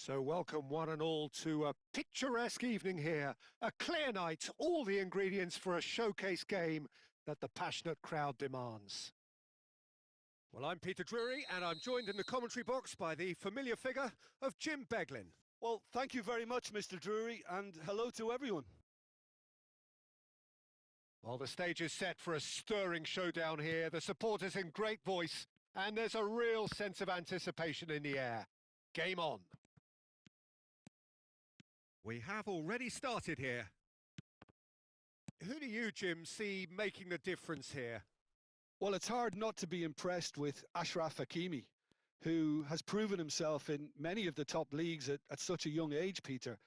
So welcome one and all to a picturesque evening here. A clear night, all the ingredients for a showcase game that the passionate crowd demands. Well, I'm Peter Drury and I'm joined in the commentary box by the familiar figure of Jim Beglin. Well, thank you very much, Mr. Drury, and hello to everyone. Well, the stage is set for a stirring showdown here. The supporters in great voice and there's a real sense of anticipation in the air. Game on. We have already started here. Who do you, Jim, see making the difference here? Well, it's hard not to be impressed with Achraf Hakimi, who has proven himself in many of the top leagues at such a young age, Peter.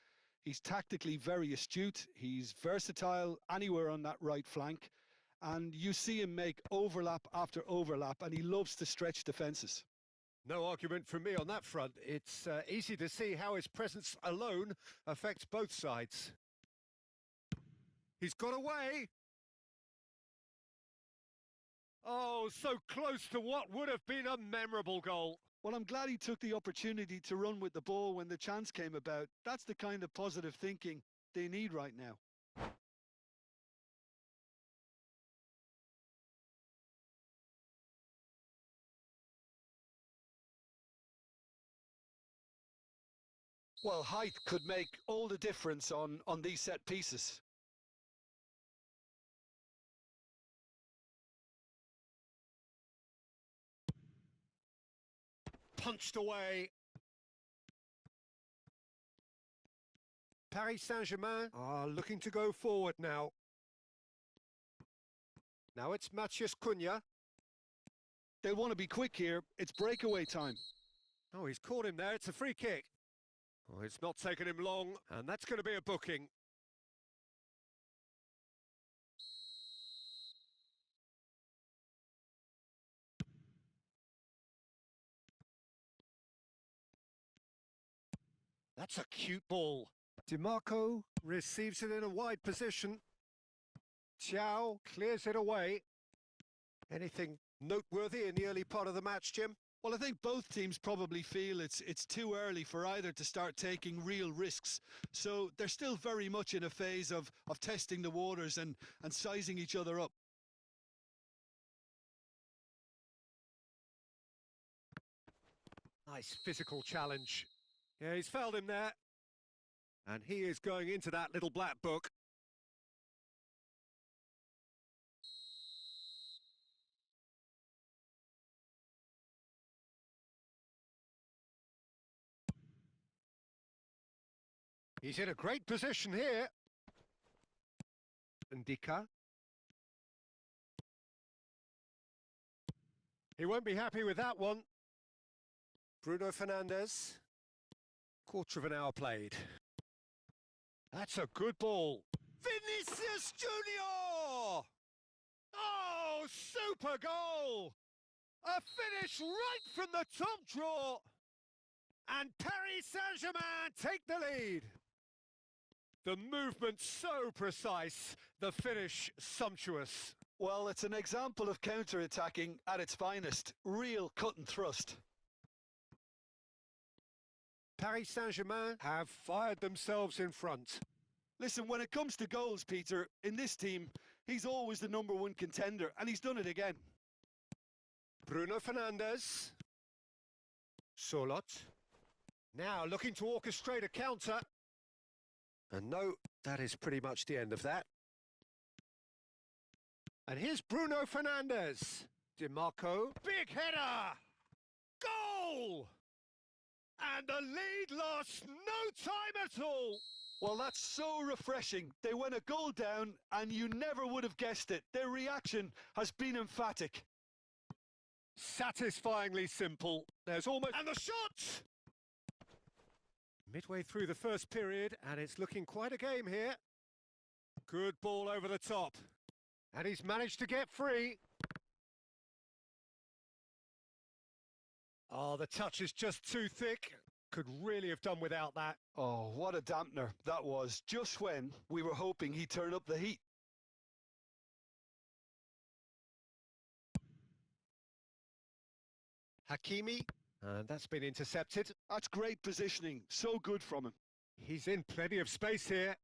He's tactically very astute, he's versatile anywhere on that right flank, and you see him make overlap after overlap, and he loves to stretch defences. No argument from me on that front. It's easy to see how his presence alone affects both sides. He's got away. Oh, so close to what would have been a memorable goal. Well, I'm glad he took the opportunity to run with the ball when the chance came about. That's the kind of positive thinking they need right now. Well, height could make all the difference on these set pieces. Punched away. Paris Saint-Germain are looking to go forward now. Now it's Matheus Cunha. They'll want to be quick here. It's breakaway time. Oh, he's caught him there. It's a free kick. Oh, it's not taken him long, and that's going to be a booking. That's a cute ball. DiMarco receives it in a wide position. Giao clears it away. Anything noteworthy in the early part of the match, Jim? Well, I think both teams probably feel it's too early for either to start taking real risks. So they're still very much in a phase of testing the waters and sizing each other up. Nice physical challenge. Yeah, he's fouled him there. And he is going into that little black book. He's in a great position here. Ndika. He won't be happy with that one. Bruno Fernandes. Quarter of an hour played. That's a good ball. Vinicius Junior! Oh, super goal! A finish right from the top draw. And Paris Saint-Germain take the lead. The movement so precise, the finish sumptuous. Well, it's an example of counter-attacking at its finest. Real cut and thrust. Paris Saint-Germain have fired themselves in front. Listen, when it comes to goals, Peter, in this team, he's always the #1 contender, and he's done it again. Bruno Fernandes. Solot. Now looking to orchestrate a counter. And no, that is pretty much the end of that. And here's Bruno Fernandes. DiMarco. Big header! Goal! And the lead lost no time at all. Well, that's so refreshing. They went a goal down and you never would have guessed it. Their reaction has been emphatic. Satisfyingly simple. There's almost... And the shot! Midway through the first period, and it's looking quite a game here. Good ball over the top. And he's managed to get free. Oh, the touch is just too thick. Could really have done without that. Oh, what a dampener that was, just when we were hoping he'd turn up the heat. Hakimi And that's been intercepted. That's great positioning. So good from him. He's in plenty of space here.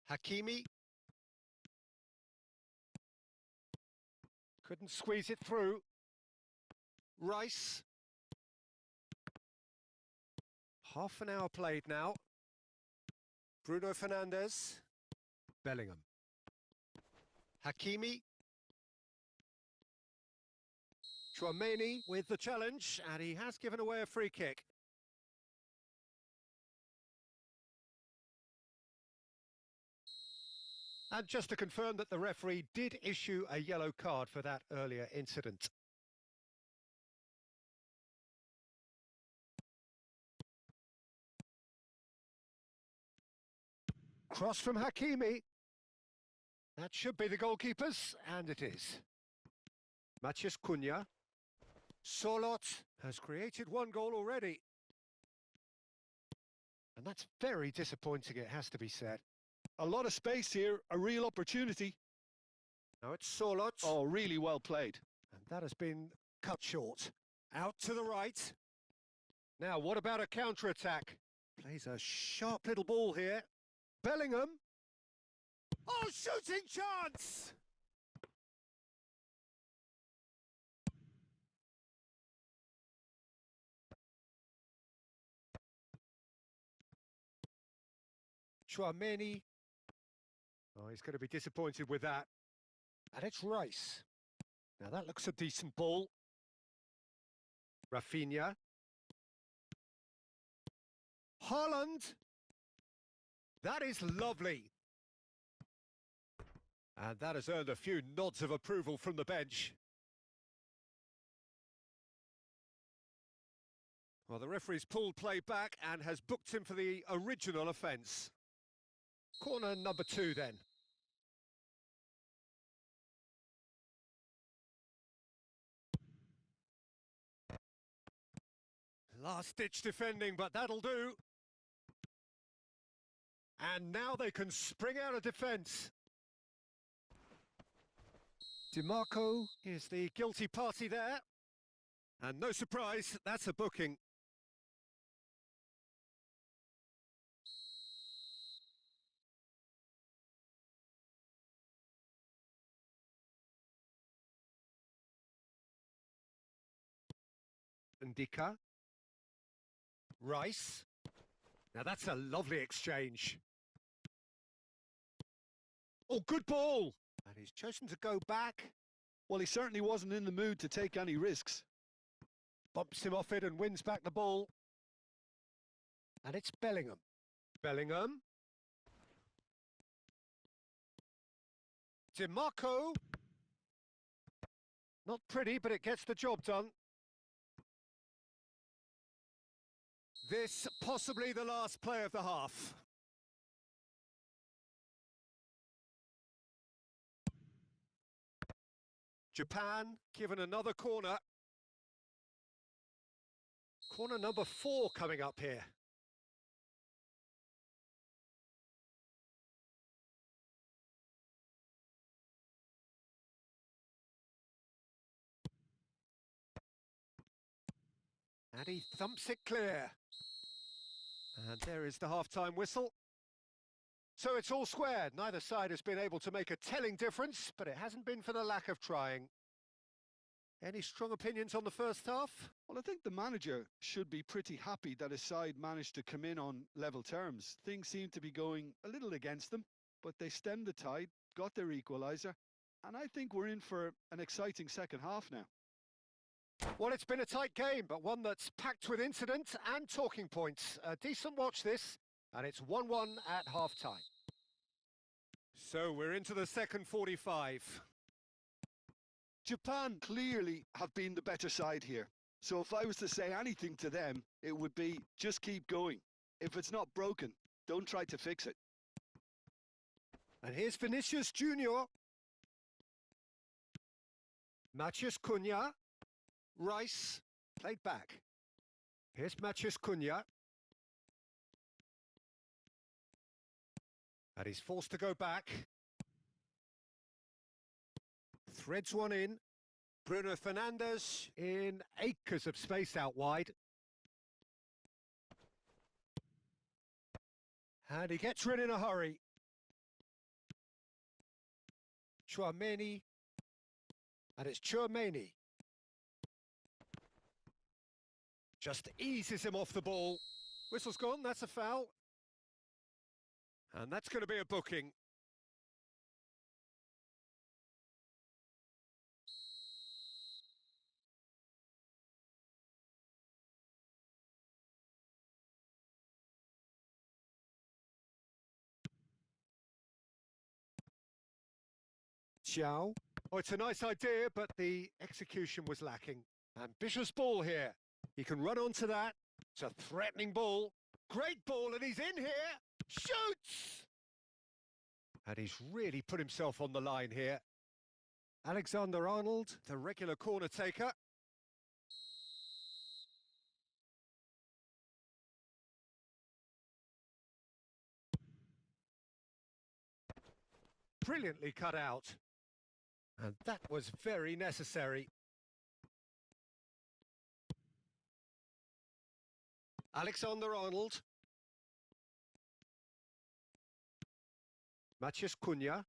Hakimi. Couldn't squeeze it through. Rice. Half an hour played now. Bruno Fernandes. Bellingham. Hakimi. Chouameni with the challenge, and he has given away a free kick. And just to confirm that the referee did issue a yellow card for that earlier incident. Cross from Hakimi. That should be the goalkeeper's, and it is. Matheus Cunha. Solot has created one goal already. And that's very disappointing, it has to be said. A lot of space here, a real opportunity. Now it's Solot. Oh, really well played. And that has been cut short. Out to the right. Now, what about a counter-attack? Plays a sharp little ball here. Bellingham. Oh, shooting chance! Chouameni. Oh, he's going to be disappointed with that. And it's Rice. Now that looks a decent ball. Rafinha. Haaland. That is lovely. And that has earned a few nods of approval from the bench. Well, the referee's pulled play back and has booked him for the original offence. Corner number 2 then. Last-ditch defending, but that'll do. And now they can spring out of defence. DiMarco is the guilty party there. And no surprise, that's a booking. Ndika. Rice. Now that's a lovely exchange. Oh, good ball! And he's chosen to go back. Well, he certainly wasn't in the mood to take any risks. Bumps him off it and wins back the ball. And it's Bellingham. Bellingham. DiMarco. Not pretty, but it gets the job done. This possibly the last play of the half. Japan given another corner. Corner number 4 coming up here. And he thumps it clear. And there is the half-time whistle. So it's all square. Neither side has been able to make a telling difference, but it hasn't been for the lack of trying. Any strong opinions on the first half? Well, I think the manager should be pretty happy that his side managed to come in on level terms. Things seem to be going a little against them, but they stemmed the tide, got their equaliser, and I think we're in for an exciting second half now. Well, it's been a tight game, but one that's packed with incident and talking points. A decent watch this, and it's 1-1 at half-time. So we're into the second 45. Japan clearly have been the better side here. So if I was to say anything to them, it would be just keep going. If it's not broken, don't try to fix it. And here's Vinicius Junior. Matheus Cunha. Rice, played back. Here's Matheus Cunha. And he's forced to go back. Threads one in. Bruno Fernandes in acres of space out wide. And he gets rid in a hurry. Chouameni. And it's Chouameni. Just eases him off the ball. Whistle's gone, that's a foul. And that's going to be a booking. Giao. Oh, it's a nice idea, but the execution was lacking. Ambitious ball here. He can run onto that. It's a threatening ball. Great ball, and he's in here. Shoots! And he's really put himself on the line here. Alexander-Arnold, the regular corner taker. Brilliantly cut out. And that was very necessary. Alexander-Arnold. Matheus Cunha.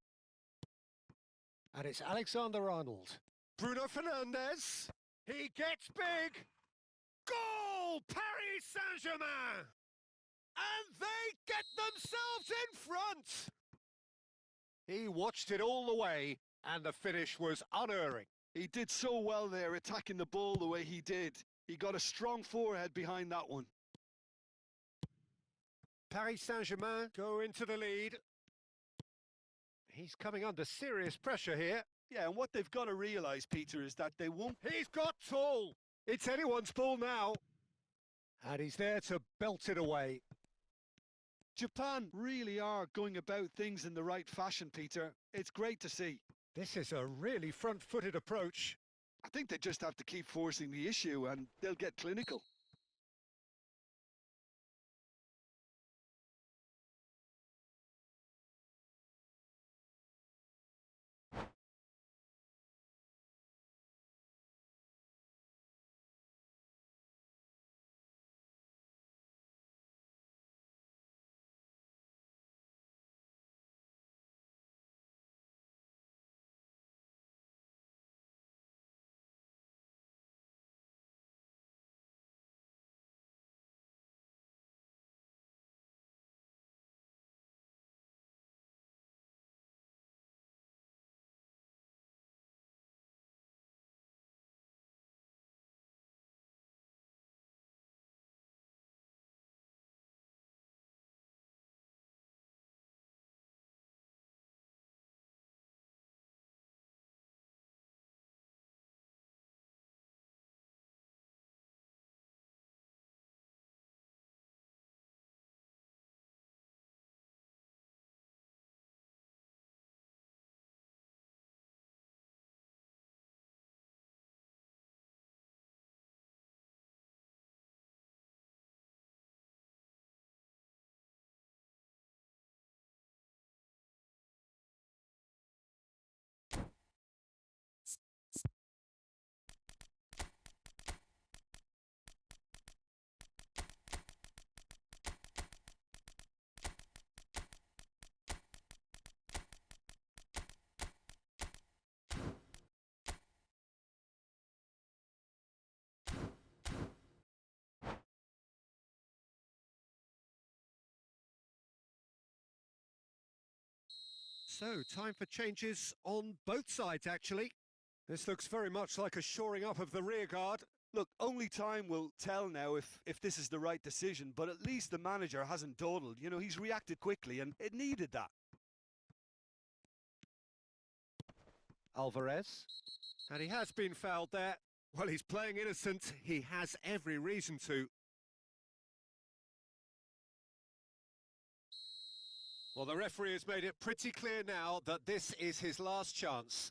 And it's Alexander-Arnold. Bruno Fernandes. He gets big. Goal! Paris Saint-Germain! And they get themselves in front! He watched it all the way, and the finish was unerring. He did so well there, attacking the ball the way he did. He got a strong forehead behind that one. Paris Saint-Germain go into the lead. He's coming under serious pressure here. Yeah, and what they've got to realise, Peter, is that they won't... He's got tall! It's anyone's ball now. And he's there to belt it away. Japan really are going about things in the right fashion, Peter. It's great to see. This is a really front-footed approach. I think they just have to keep forcing the issue and they'll get clinical. So, time for changes on both sides, actually. This looks very much like a shoring up of the rear guard. Look, only time will tell now if this is the right decision, but at least the manager hasn't dawdled. You know, he's reacted quickly, and it needed that. Alvarez. And he has been fouled there. Well, he's playing innocent. He has every reason to. Well, the referee has made it pretty clear now that this is his last chance.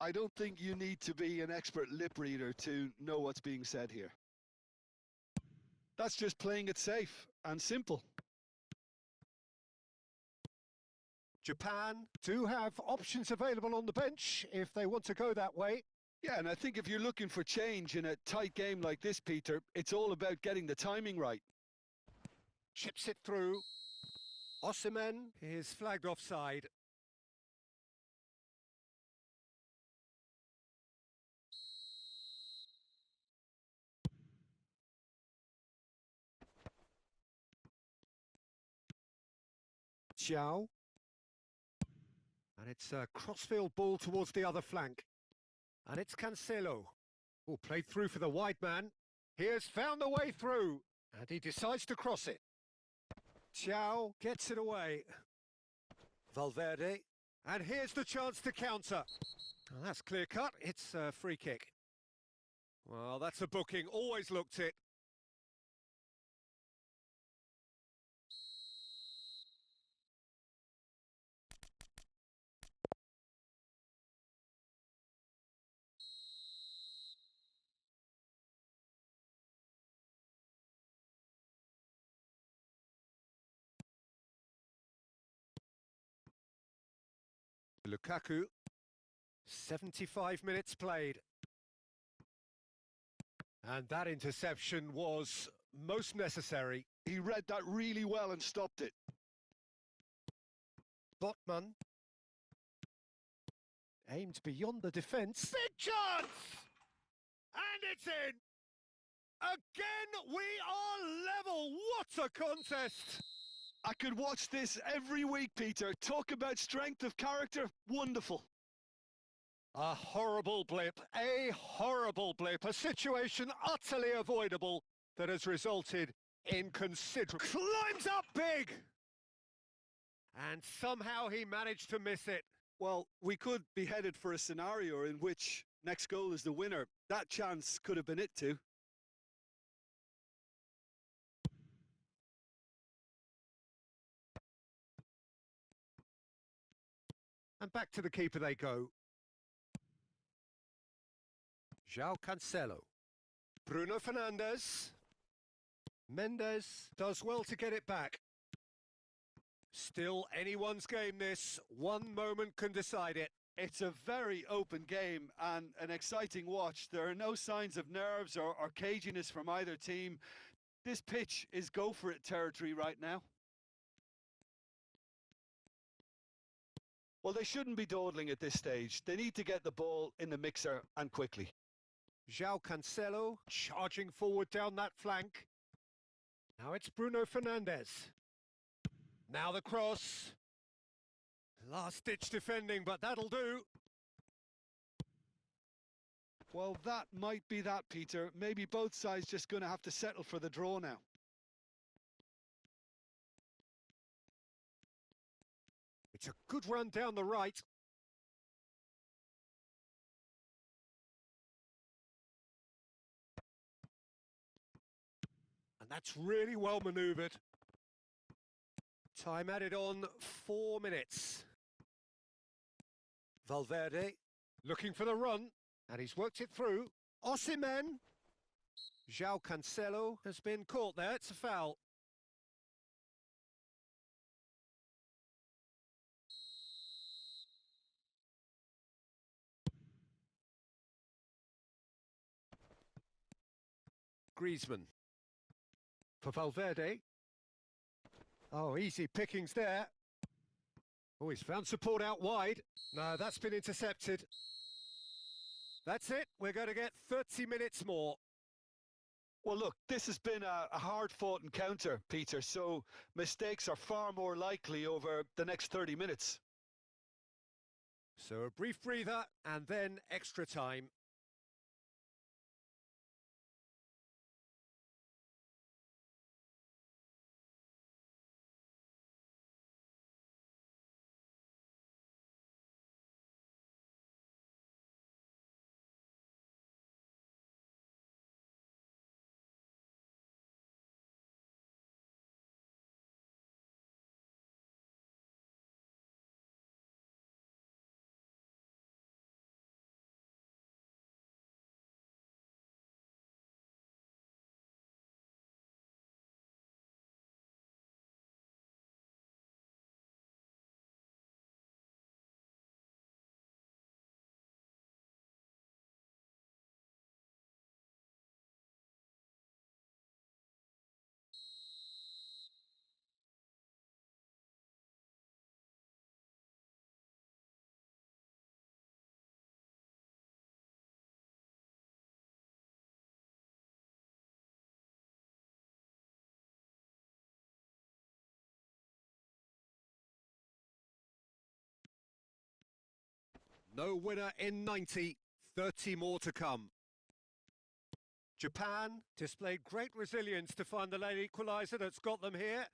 I don't think you need to be an expert lip reader to know what's being said here. That's just playing it safe and simple. Japan do have options available on the bench if they want to go that way. Yeah, and I think if you're looking for change in a tight game like this, Peter, it's all about getting the timing right. Chips it through. Osimhen is flagged offside. Giao. And it's a crossfield ball towards the other flank. And it's Cancelo. Oh, played through for the wide man. He has found the way through. And he decides to cross it. Giao gets it away. Valverde. And here's the chance to counter. Well, that's clear cut. It's a free kick. Well, that's a booking. Always looked it. Lukaku. 75 minutes played. And that interception was most necessary. He read that really well and stopped it. Botman. Aimed beyond the defence. Big chance! And it's in! Again, we are level! What a contest! I could watch this every week, Peter. Talk about strength of character. Wonderful. A horrible blip, a situation utterly avoidable that has resulted in considerable... Climbs up big! And somehow he managed to miss it. Well, we could be headed for a scenario in which next goal is the winner. That chance could have been it too. And back to the keeper they go. João Cancelo. Bruno Fernandes. Mendes does well to get it back. Still anyone's game this. One moment can decide it. It's a very open game and an exciting watch. There are no signs of nerves or caginess from either team. This pitch is go-for-it territory right now. Well, they shouldn't be dawdling at this stage. They need to get the ball in the mixer and quickly. João Cancelo charging forward down that flank. Now it's Bruno Fernandes. Now the cross. Last-ditch defending, but that'll do. Well, that might be that, Peter. Maybe both sides just going to have to settle for the draw now. It's a good run down the right. And that's really well manoeuvred. Time added on 4 minutes. Valverde looking for the run, and he's worked it through. Osimhen. João Cancelo has been caught there. It's a foul. Griezmann. For Valverde. Oh, easy pickings there. Oh, he's found support out wide. No, that's been intercepted. That's it. We're going to get 30 minutes more. Well, look, this has been a hard-fought encounter, Peter, so mistakes are far more likely over the next 30 minutes. So a brief breather and then extra time. No winner in 90, 30 more to come. Japan displayed great resilience to find the late equaliser that's got them here.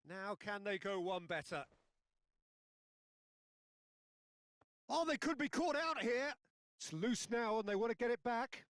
Now can they go one better? Oh, they could be caught out here. It's loose now and they want to get it back.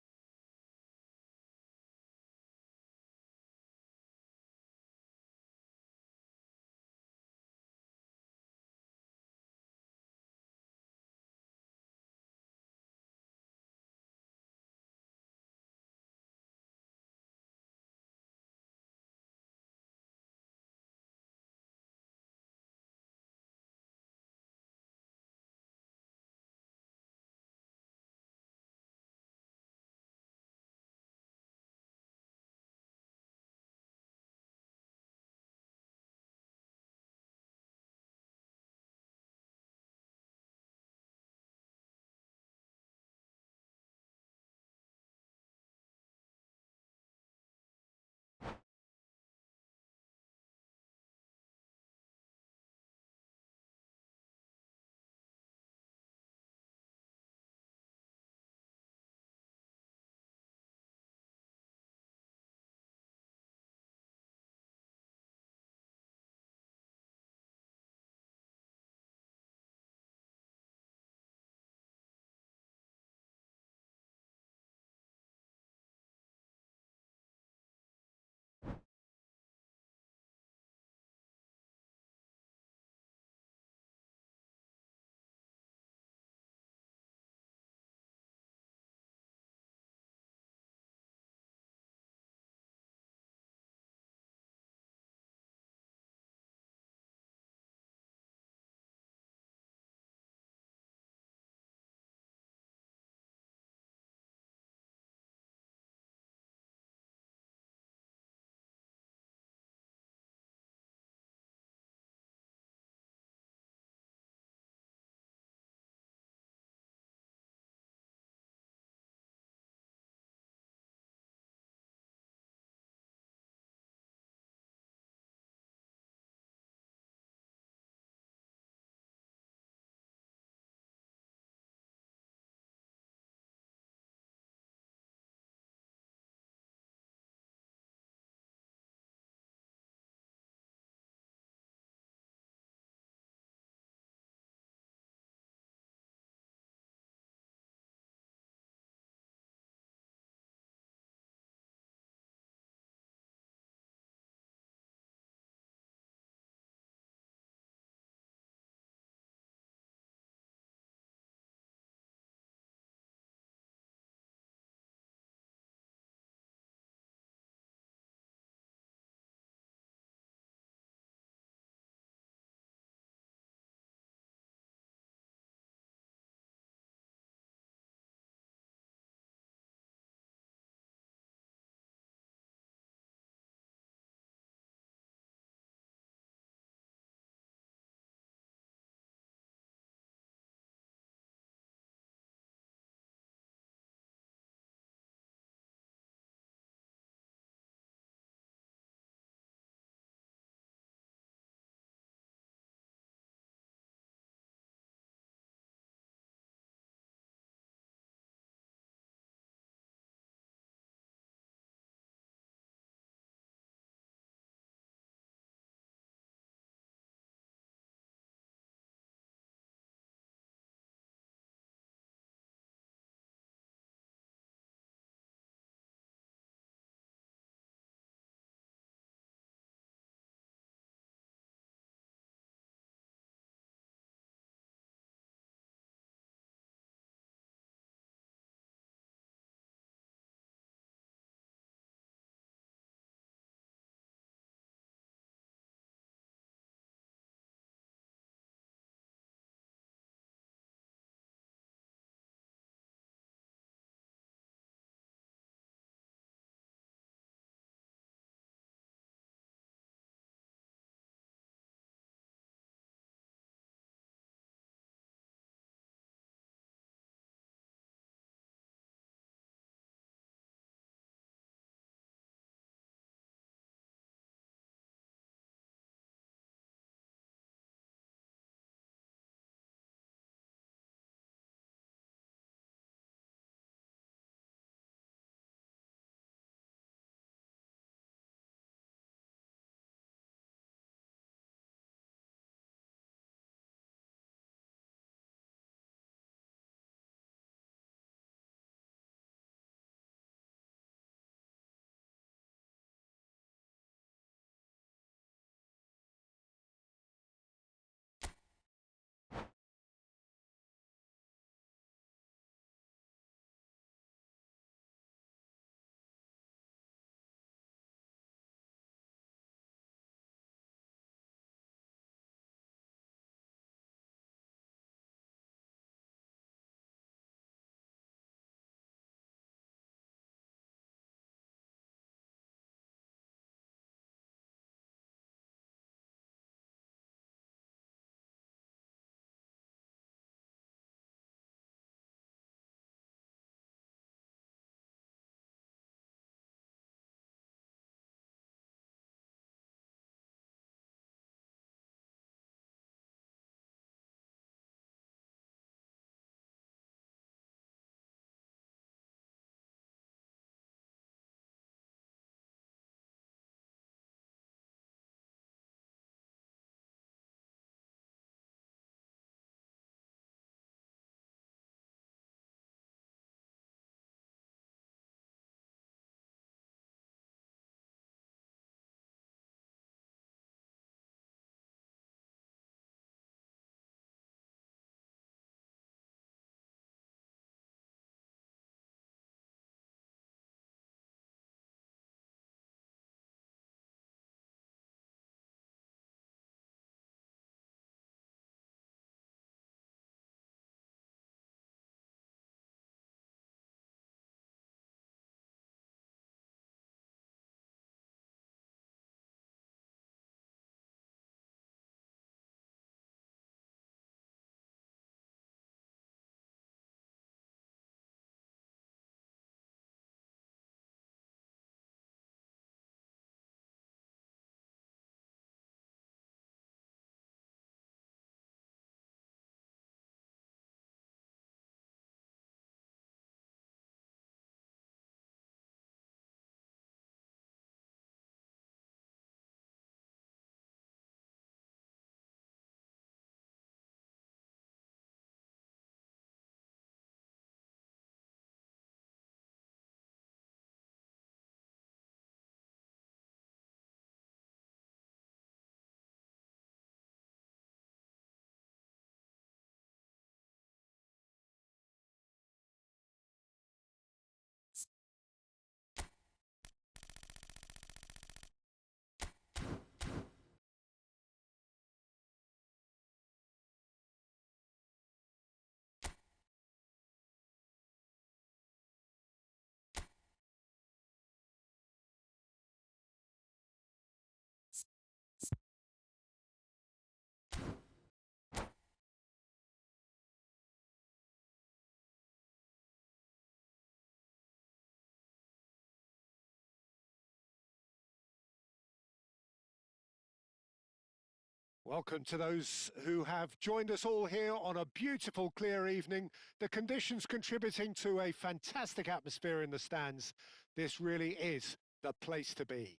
Welcome to those who have joined us all here on a beautiful, clear evening. The conditions contributing to a fantastic atmosphere in the stands. This really is the place to be.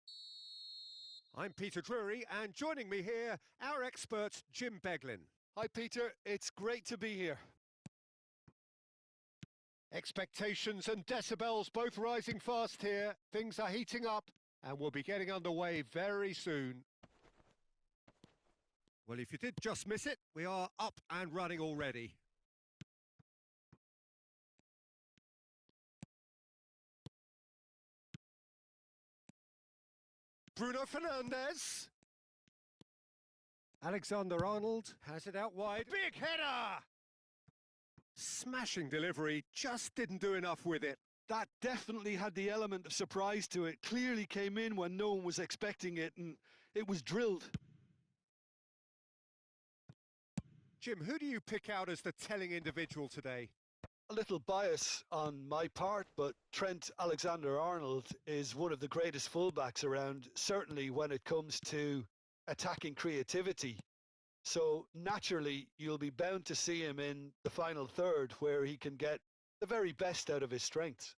I'm Peter Drury, and joining me here, our expert, Jim Beglin. Hi, Peter. It's great to be here. Expectations and decibels both rising fast here. Things are heating up, and we'll be getting underway very soon. Well, if you did just miss it, we are up and running already. Bruno Fernandes. Alexander-Arnold has it out wide. Big header! Smashing delivery, just didn't do enough with it. That definitely had the element of surprise to it. Clearly came in when no one was expecting it, and it was drilled. Jim, who do you pick out as the telling individual today? A little bias on my part, but Trent Alexander-Arnold is one of the greatest fullbacks around, certainly when it comes to attacking creativity. So naturally, you'll be bound to see him in the final third, where he can get the very best out of his strengths.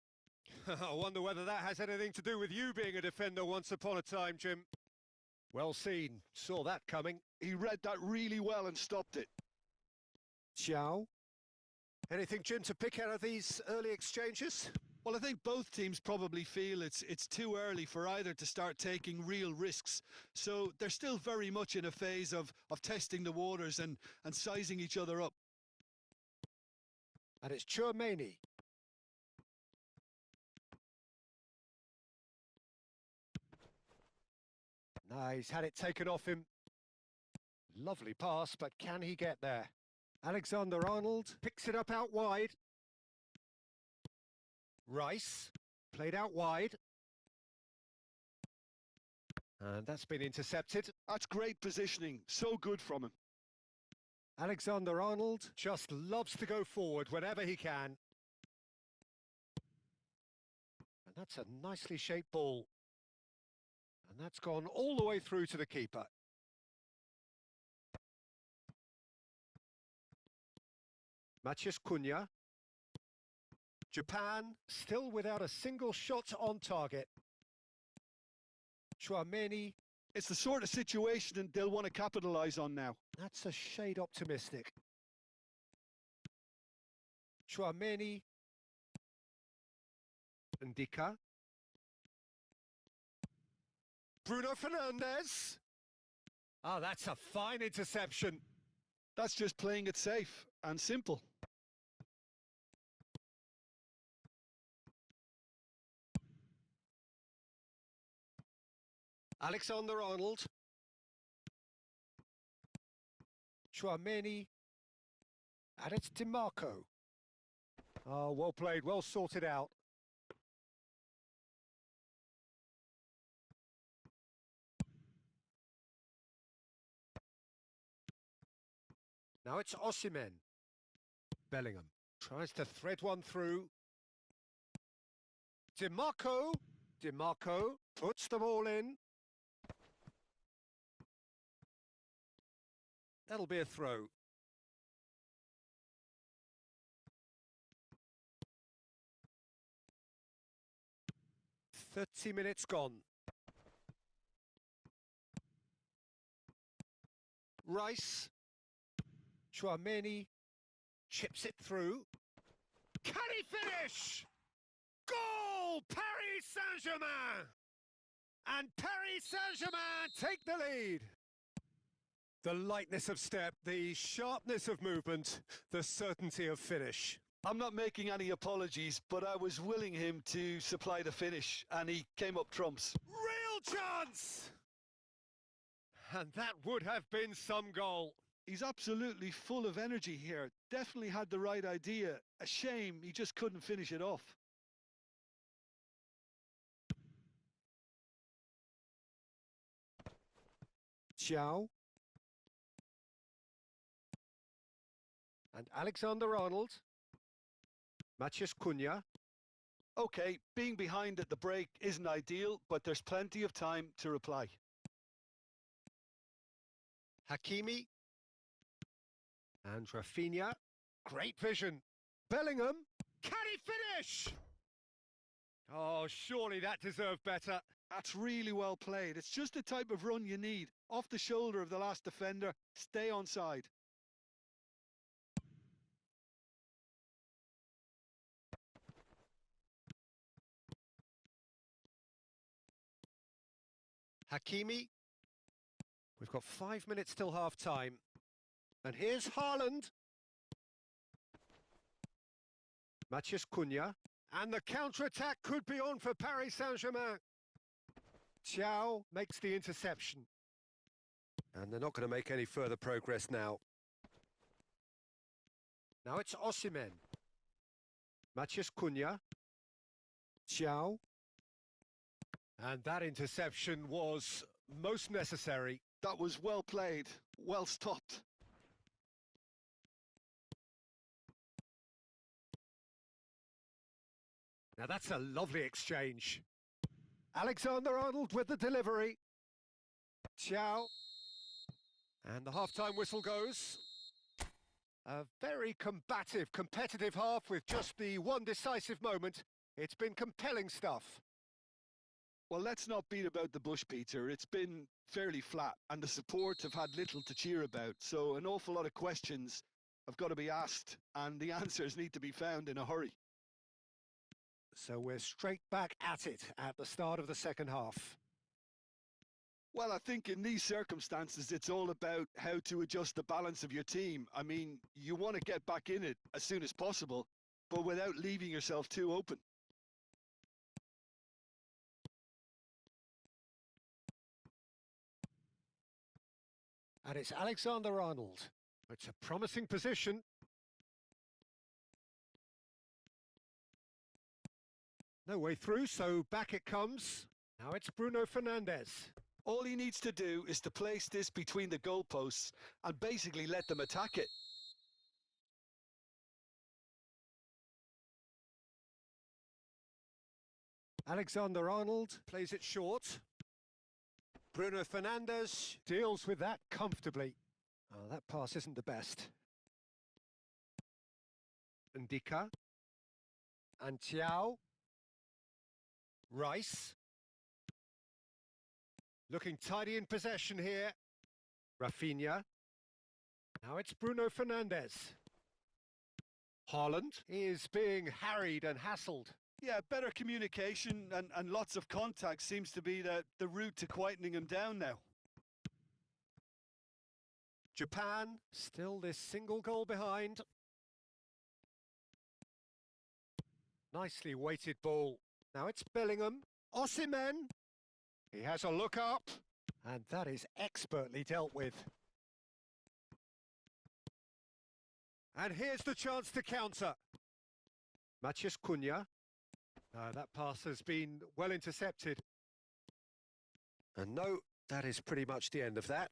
I wonder whether that has anything to do with you being a defender once upon a time, Jim. Well seen. Saw that coming. He read that really well and stopped it. Giao. Anything, Jim, to pick out of these early exchanges? Well, I think both teams probably feel it's too early for either to start taking real risks. So they're still very much in a phase of testing the waters and sizing each other up. And it's Chouameni. No, he's had it taken off him. Lovely pass, but can he get there? Alexander-Arnold picks it up out wide. Rice played out wide. And that's been intercepted. That's great positioning. So good from him. Alexander-Arnold just loves to go forward whenever he can. And that's a nicely shaped ball. And that's gone all the way through to the keeper. Matheus Cunha. Japan still without a single shot on target. Chouameni. It's the sort of situation they'll want to capitalise on now. That's a shade optimistic. Chouameni. Ndika. Bruno Fernandes. Oh, that's a fine interception. That's just playing it safe and simple. Alexander-Arnold. Chouameni. And it's DiMarco. Oh, well played, well sorted out. Now it's Osimhen. Bellingham tries to thread one through. DiMarco. DiMarco puts them all in. That'll be a throw. "30 minutes gone. Rice. Chouameni chips it through. Can he finish? Goal! Paris Saint-Germain! And Paris Saint-Germain take the lead. The lightness of step, the sharpness of movement, the certainty of finish. I'm not making any apologies, but I was willing him to supply the finish, and he came up trumps. Real chance! And that would have been some goal. He's absolutely full of energy here. Definitely had the right idea. A shame he just couldn't finish it off. Giao. And Alexander-Arnold. Matheus Cunha. Okay, being behind at the break isn't ideal, but there's plenty of time to reply. Hakimi. And Rafinha. Great vision. Bellingham. Can he finish? Oh, surely that deserved better. That's really well played. It's just the type of run you need. Off the shoulder of the last defender, stay onside. Hakimi. We've got 5 minutes till half-time. And here's Haaland. Matheus Cunha. And the counter-attack could be on for Paris Saint-Germain. Giao makes the interception. And they're not going to make any further progress now. Now it's Osimhen. Matheus Cunha. Giao. And that interception was most necessary. That was well played, well stopped. Now that's a lovely exchange. Alexander-Arnold with the delivery. Giao. And the half-time whistle goes. A very combative, competitive half with just the one decisive moment. It's been compelling stuff. Well, let's not beat about the bush, Peter. It's been fairly flat, and the supports have had little to cheer about. So an awful lot of questions have got to be asked, and the answers need to be found in a hurry. So we're straight back at it at the start of the second half. Well, I think in these circumstances, it's all about how to adjust the balance of your team. I mean, you want to get back in it as soon as possible, but without leaving yourself too open. And it's Alexander-Arnold. It's a promising position. No way through, so back it comes. Now it's Bruno Fernandes. All he needs to do is to place this between the goalposts and basically let them attack it. Alexander-Arnold plays it short. Bruno Fernandes deals with that comfortably. Oh, that pass isn't the best. Ndika. And Giao. Rice. Looking tidy in possession here. Rafinha. Now it's Bruno Fernandes. Haaland is being harried and hassled. Yeah, better communication and lots of contact seems to be the route to quietening him down now. Japan, still this single goal behind. Nicely weighted ball. Now it's Bellingham. Osimhen. He has a look up. And that is expertly dealt with. And here's the chance to counter. Matheus Cunha. That pass has been well intercepted. And no, that is pretty much the end of that.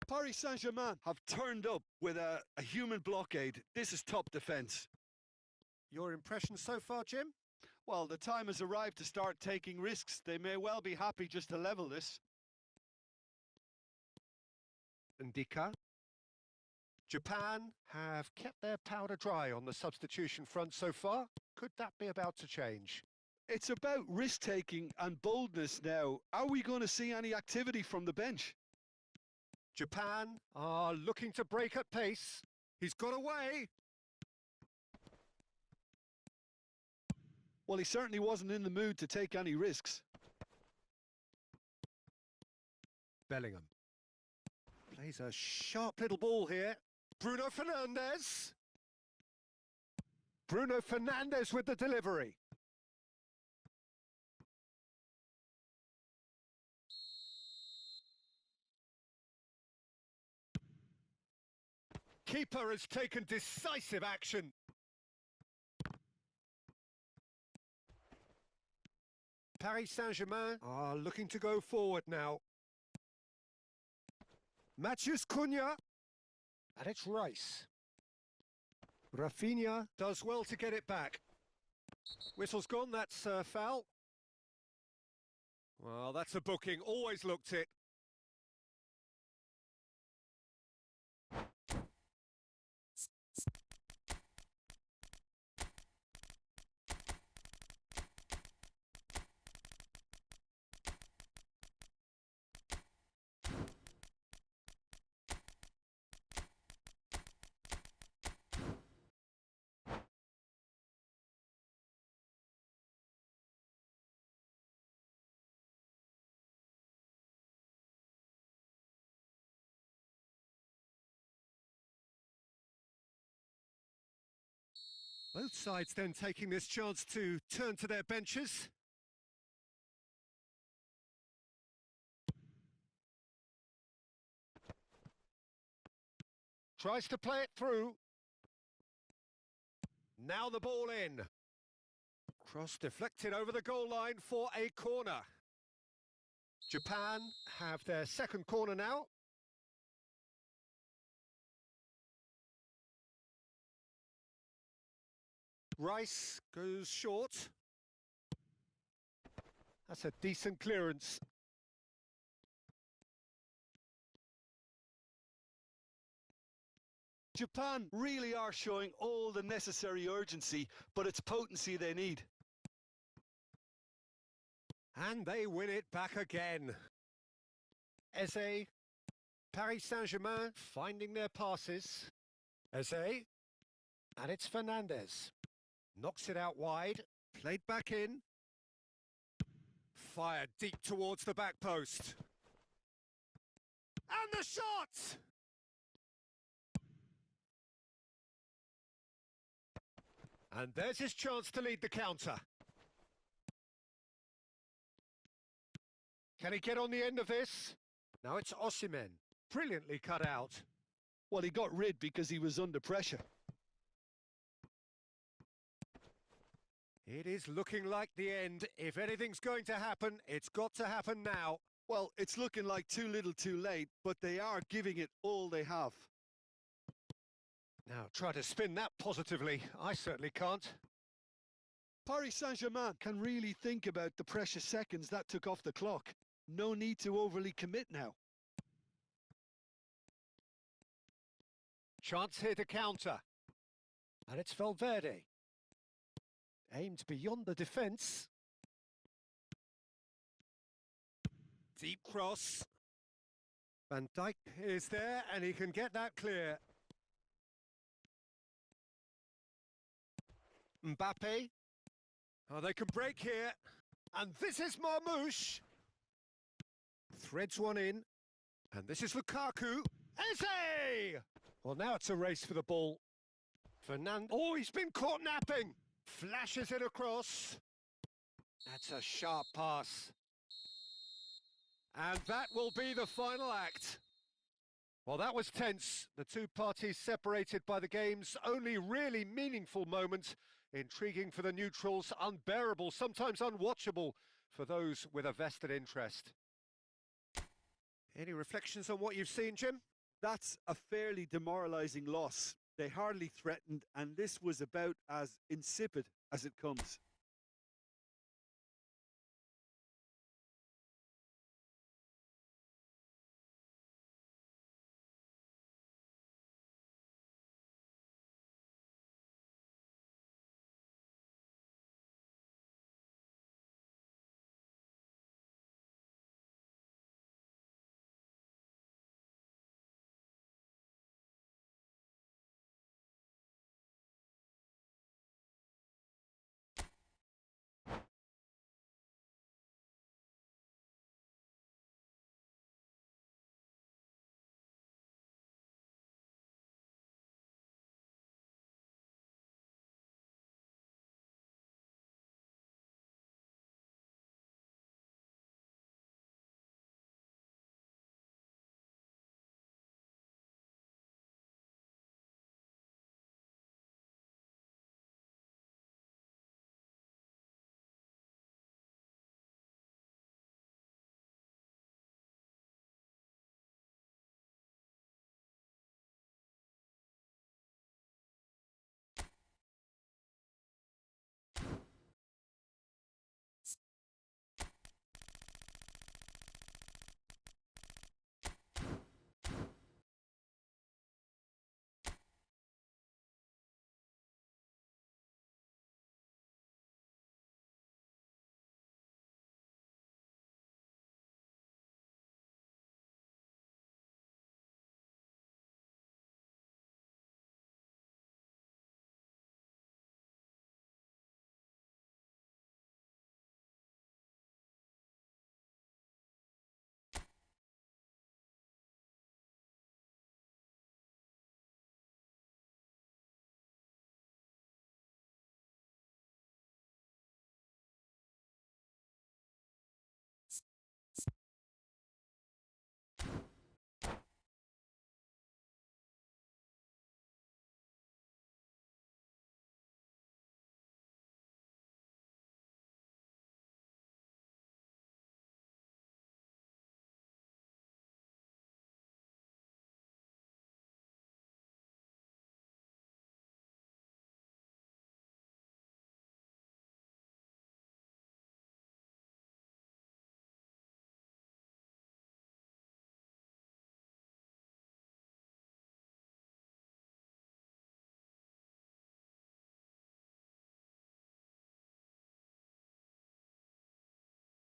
Paris Saint-Germain have turned up with a human blockade. This is top defence. Your impression so far, Jim? Well, the time has arrived to start taking risks. They may well be happy just to level this. Ndika. Japan have kept their powder dry on the substitution front so far. Could that be about to change? It's about risk-taking and boldness now. Are we going to see any activity from the bench? Japan are looking to break at pace. He's got away. Well, he certainly wasn't in the mood to take any risks. Bellingham. Plays a sharp little ball here. Bruno Fernandes. Bruno Fernandes with the delivery. Keeper has taken decisive action. Paris Saint-Germain are looking to go forward now. Matheus Cunha. And it's Rice. Rafinha does well to get it back. Whistle's gone, that's foul. Well, that's a booking. Always looked it. Both sides then taking this chance to turn to their benches. Tries to play it through. Now the ball in. Cross deflected over the goal line for a corner. Japan have their second corner now. Rice goes short. That's a decent clearance. Japan really are showing all the necessary urgency, but it's potency they need. And they win it back again. Eze, Paris Saint-Germain finding their passes. Eze, and it's Fernandez. Knocks it out wide, played back in. Fired deep towards the back post. And the shot! And there's his chance to lead the counter. Can he get on the end of this? Now it's Osimhen. Brilliantly cut out. Well, he got rid because he was under pressure. It is looking like the end. If anything's going to happen, it's got to happen now. Well, it's looking like too little too late, but they are giving it all they have. Now, try to spin that positively. I certainly can't. Paris Saint-Germain can really think about the precious seconds that took off the clock. No need to overly commit now. Chance here to counter. And it's Valverde. Aimed beyond the defence. Deep cross. Van Dijk is there and he can get that clear. Mbappe. Oh, they can break here. And this is Marmoush. Threads one in. And this is Lukaku. Eze! Well, now it's a race for the ball. Fernand. Oh, he's been caught napping. Flashes it across. That's a sharp pass. And that will be the final act. Well, that was tense. The two parties separated by the game's only really meaningful moment. Intriguing for the neutrals, unbearable, sometimes unwatchable for those with a vested interest. Any reflections on what you've seen, Jim? That's a fairly demoralising loss. They hardly threatened, and this was about as insipid as it comes.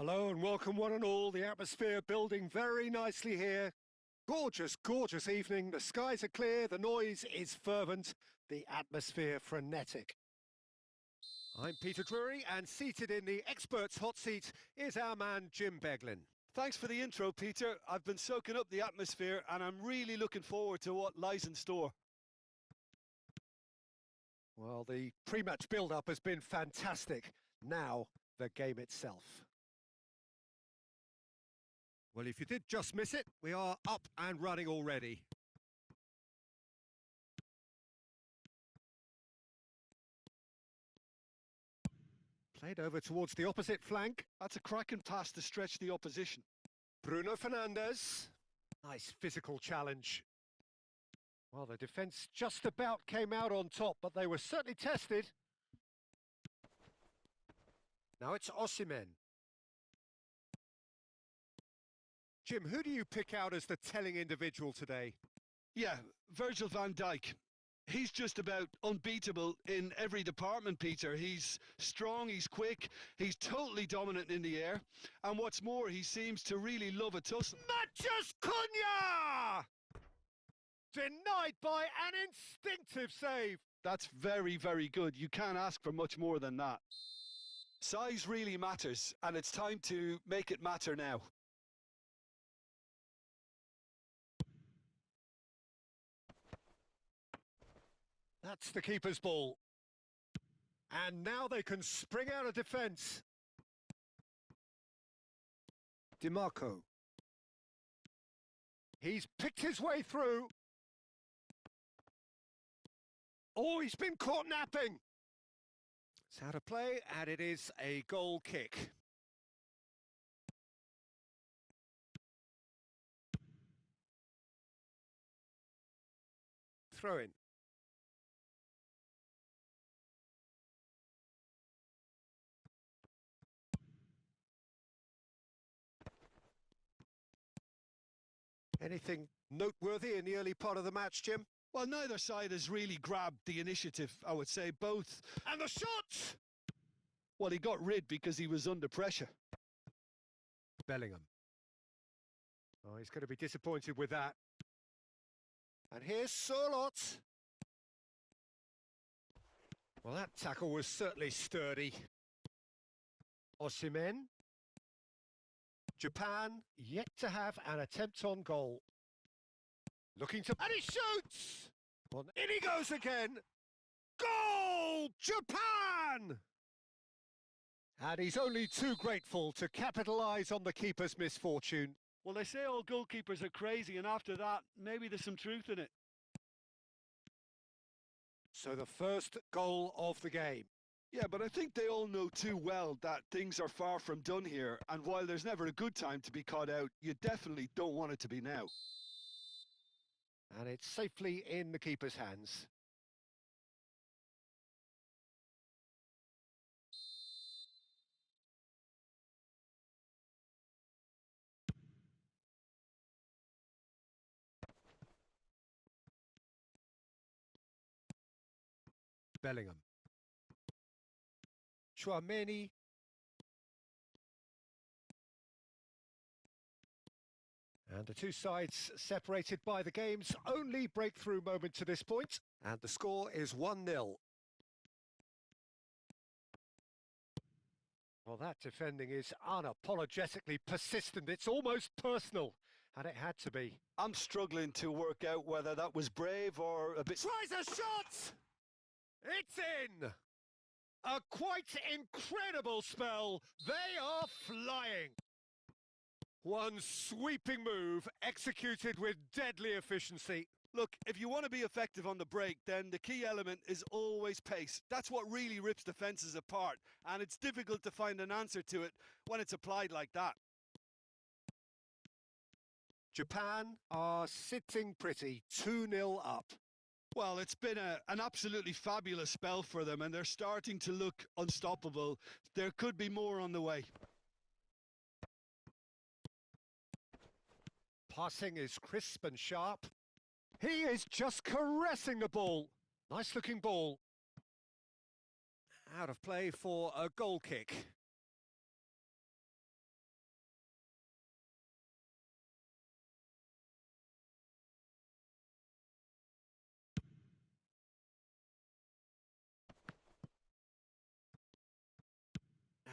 Hello and welcome one and all. The atmosphere building very nicely here. Gorgeous, gorgeous evening. The skies are clear, the noise is fervent, the atmosphere frenetic. I'm Peter Drury, and seated in the experts' hot seat is our man Jim Beglin. Thanks for the intro, Peter. I've been soaking up the atmosphere and I'm really looking forward to what lies in store. Well, the pre-match build-up has been fantastic. Now, the game itself. Well, if you did just miss it, we are up and running already. Played over towards the opposite flank. That's a cracking pass to stretch the opposition. Bruno Fernandes. Nice physical challenge. Well, the defence just about came out on top, but they were certainly tested. Now it's Osimhen. Jim, who do you pick out as the telling individual today? Yeah, Virgil van Dijk. He's just about unbeatable in every department, Peter. He's strong, he's quick, he's totally dominant in the air. And what's more, he seems to really love a tussle. Matches Cunha! Denied by an instinctive save. That's very, very good. You can't ask for much more than that. Size really matters, and it's time to make it matter now. That's the keeper's ball. And now they can spring out of defence. DiMarco. He's picked his way through. Oh, he's been caught napping. It's out of play, and it is a goal kick. Throw in. Anything noteworthy in the early part of the match, Jim? Well, neither side has really grabbed the initiative, I would say. Both. And the shot! Well, he got rid because he was under pressure. Bellingham. Oh, he's going to be disappointed with that. And here's Sørloth. Well, that tackle was certainly sturdy. Osimhen. Japan yet to have an attempt on goal. Looking to... And he shoots! Well, in he goes again! Goal! Japan! And he's only too grateful to capitalise on the keeper's misfortune. Well, they say all goalkeepers are crazy, and after that, maybe there's some truth in it. So the first goal of the game. Yeah, but I think they all know too well that things are far from done here, and while there's never a good time to be caught out, you definitely don't want it to be now. And it's safely in the keeper's hands. Bellingham. Chouameni. And the two sides separated by the game's only breakthrough moment to this point. And the score is 1-0. Well, that defending is unapologetically persistent. It's almost personal. And it had to be. I'm struggling to work out whether that was brave or a bit... Tries a shot! It's in! A quite incredible spell. They are flying. One sweeping move executed with deadly efficiency. Look, if you want to be effective on the break, then the key element is always pace. That's what really rips defences apart, and it's difficult to find an answer to it when it's applied like that. Japan are sitting pretty, 2-0 up. Well, it's been an absolutely fabulous spell for them, and they're starting to look unstoppable. There could be more on the way. Passing is crisp and sharp. He is just caressing the ball. Nice looking ball. Out of play for a goal kick.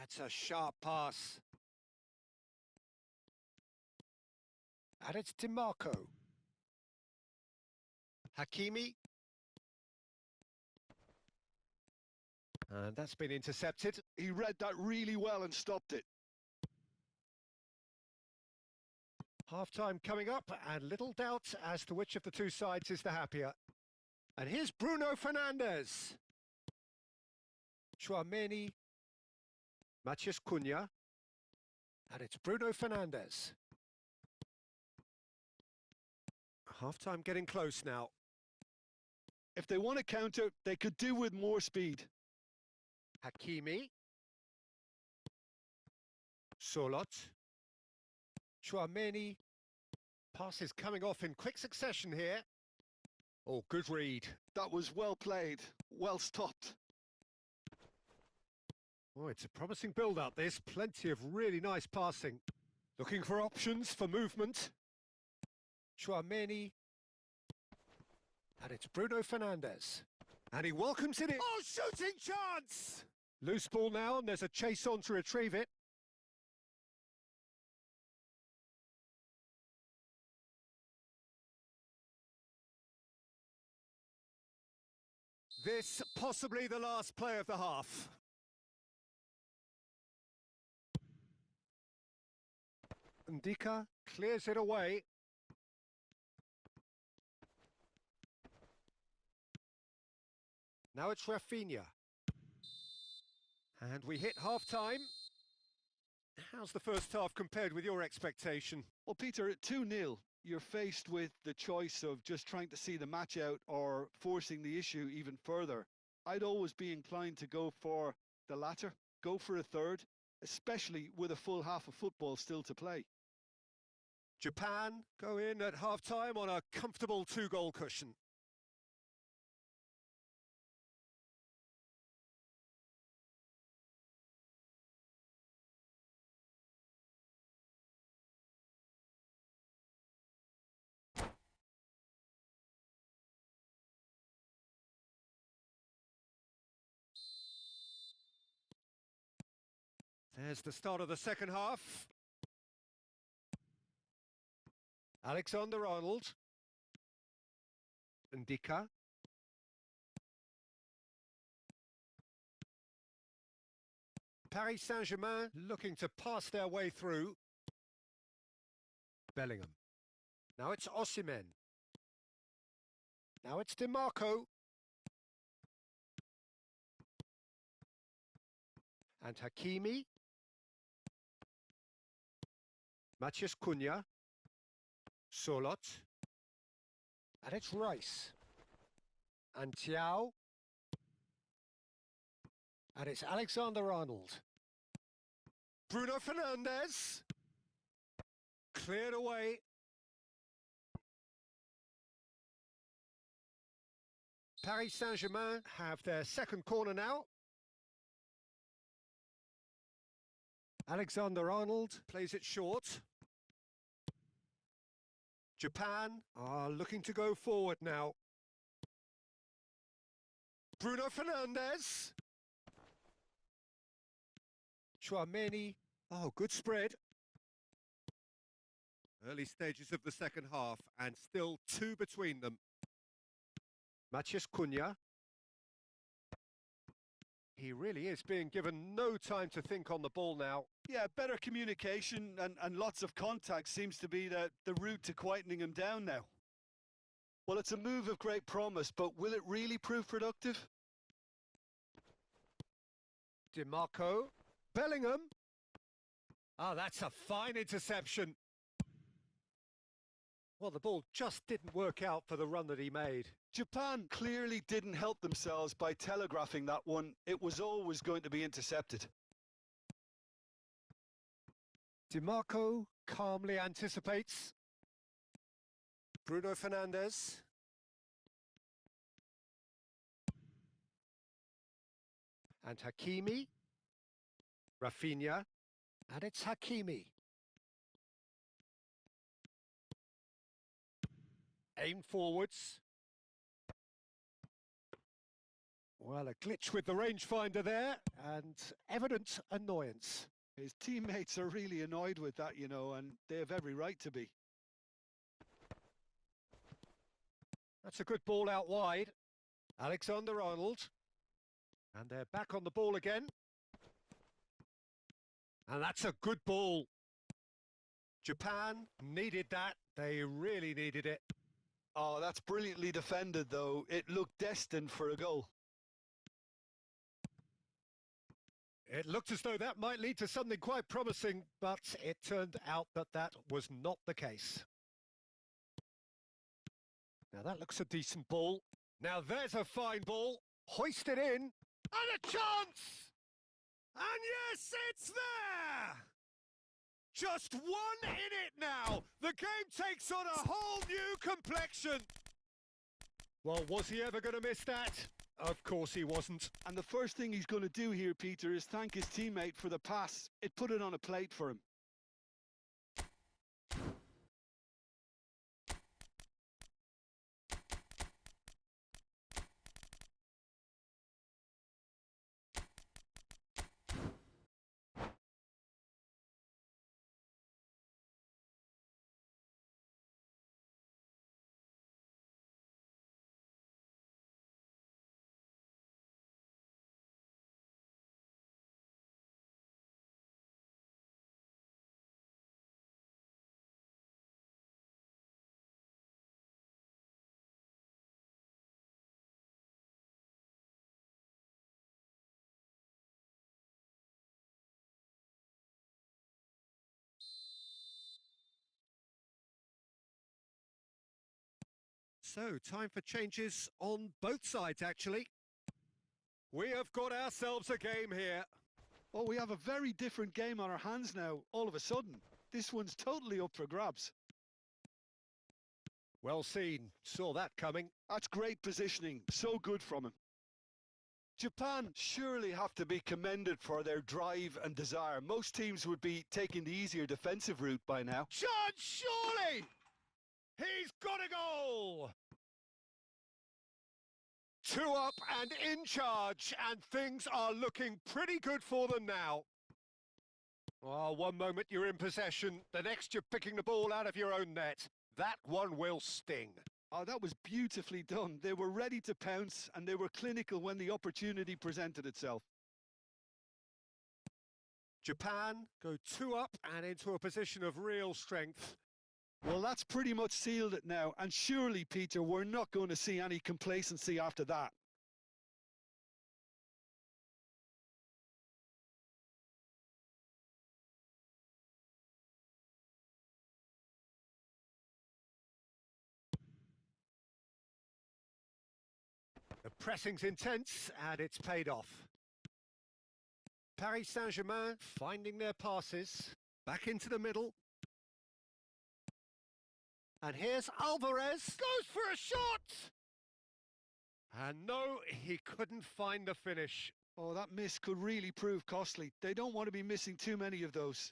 That's a sharp pass. And it's DiMarco. Hakimi. And that's been intercepted. He read that really well and stopped it. Half-time coming up, and little doubt as to which of the two sides is the happier. And here's Bruno Fernandes. Chouameni. Matheus Cunha. And it's Bruno Fernandes. Half-time getting close now. If they want to counter, they could do with more speed. Hakimi. Solot. Chouameni. Passes coming off in quick succession here. Oh, good read. That was well played, well stopped. Oh, it's a promising build-up, this. Plenty of really nice passing. Looking for options for movement. Chouameni. And it's Bruno Fernandes. And he welcomes it in. Oh, shooting chance! Loose ball now, and there's a chase on to retrieve it. This possibly the last play of the half. Ndika clears it away. Now it's Rafinha. And we hit half-time. How's the first half compared with your expectation? Well, Peter, at 2-0, you're faced with the choice of just trying to see the match out or forcing the issue even further. I'd always be inclined to go for the latter, go for a third, especially with a full half of football still to play. Japan go in at half-time on a comfortable 2-goal cushion. There's the start of the second half. Alexander-Arnold. Ndika. Paris Saint-Germain looking to pass their way through. Bellingham. Now it's Osimhen. Now it's DiMarco. And Hakimi. Matheus Cunha. Solot. And it's Rice. And Giao. And it's Alexander-Arnold. Bruno Fernandes. Cleared away. Paris Saint-Germain have their second corner now. Alexander-Arnold plays it short. Japan are looking to go forward now. Bruno Fernandes. Chouameni. Oh, good spread. Early stages of the second half, and still 2 between them. Matheus Cunha. He really is being given no time to think on the ball now. Yeah, better communication and lots of contact seems to be the route to quietening him down now. Well, it's a move of great promise, but will it really prove productive? DiMarco. Bellingham. Oh, that's a fine interception. Well, the ball just didn't work out for the run that he made. Japan clearly didn't help themselves by telegraphing that one. It was always going to be intercepted. DiMarco calmly anticipates. Bruno Fernandes. And Hakimi. Rafinha. And it's Hakimi. Aim forwards. Well, a glitch with the rangefinder there, and evident annoyance. His teammates are really annoyed with that, you know, and they have every right to be. That's a good ball out wide. Alexander-Arnold. And they're back on the ball again. And that's a good ball. Japan needed that. They really needed it. Oh, that's brilliantly defended, though. It looked destined for a goal. It looked as though that might lead to something quite promising, but it turned out that that was not the case. Now that looks a decent ball. Now there's a fine ball. Hoist it in. And a chance! And yes, it's there! Just one in it now. The game takes on a whole new complexion. Well, was he ever going to miss that? Of course he wasn't. And the first thing he's going to do here, Peter, is thank his teammate for the pass. It put it on a plate for him. So, time for changes on both sides, actually. We have got ourselves a game here. Oh, we have a very different game on our hands now, all of a sudden. This one's totally up for grabs. Well seen. Saw that coming. That's great positioning. So good from him. Japan surely have to be commended for their drive and desire. Most teams would be taking the easier defensive route by now. Chance, surely! He's got a goal! 2 up and in charge, and things are looking pretty good for them now. Oh, one moment you're in possession, the next you're picking the ball out of your own net. That one will sting. Oh, that was beautifully done. They were ready to pounce, and they were clinical when the opportunity presented itself. Japan go 2 up and into a position of real strength. Well, that's pretty much sealed it now, and surely, Peter, we're not going to see any complacency after that. The pressing's intense, and it's paid off. Paris Saint-Germain finding their passes, back into the middle. And here's Alvarez, goes for a shot! And no, he couldn't find the finish. Oh, that miss could really prove costly. They don't want to be missing too many of those.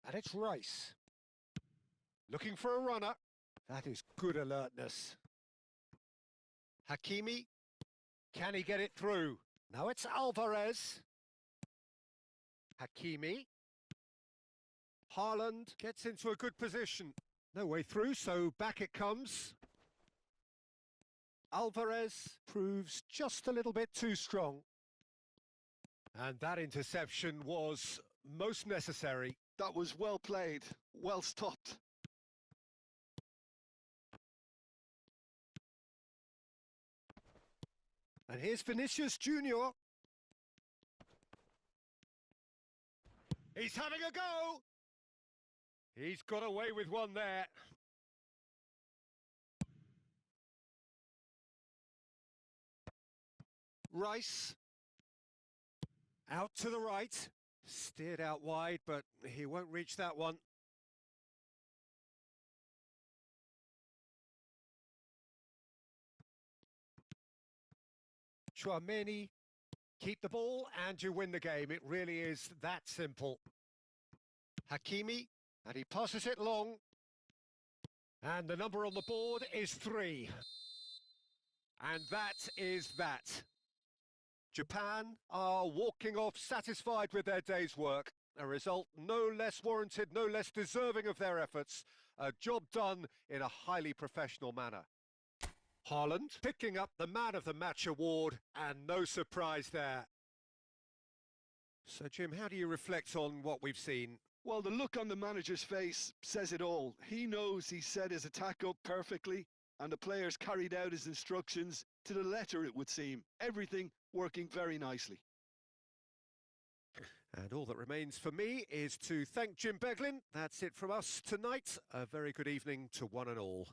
And it's Rice. Looking for a runner. That is good alertness. Hakimi. Can he get it through? Now it's Alvarez. Hakimi. Haaland gets into a good position. No way through, so back it comes. Alvarez proves just a little bit too strong. And that interception was most necessary. That was well played, well stopped. And here's Vinicius Junior. He's having a go. He's got away with one there. Rice. Out to the right. Steered out wide, but he won't reach that one. Chouameni, keep the ball and you win the game. It really is that simple. Hakimi, And he passes it long. And the number on the board is 3. And that is that. Japan are walking off satisfied with their day's work. A result no less warranted, no less deserving of their efforts. A job done in a highly professional manner. Haaland picking up the Man of the Match award, and no surprise there. So, Jim, how do you reflect on what we've seen? Well, the look on the manager's face says it all. He knows he set his attack up perfectly, and the players carried out his instructions to the letter, it would seem. Everything working very nicely. And all that remains for me is to thank Jim Beglin. That's it from us tonight. A very good evening to one and all.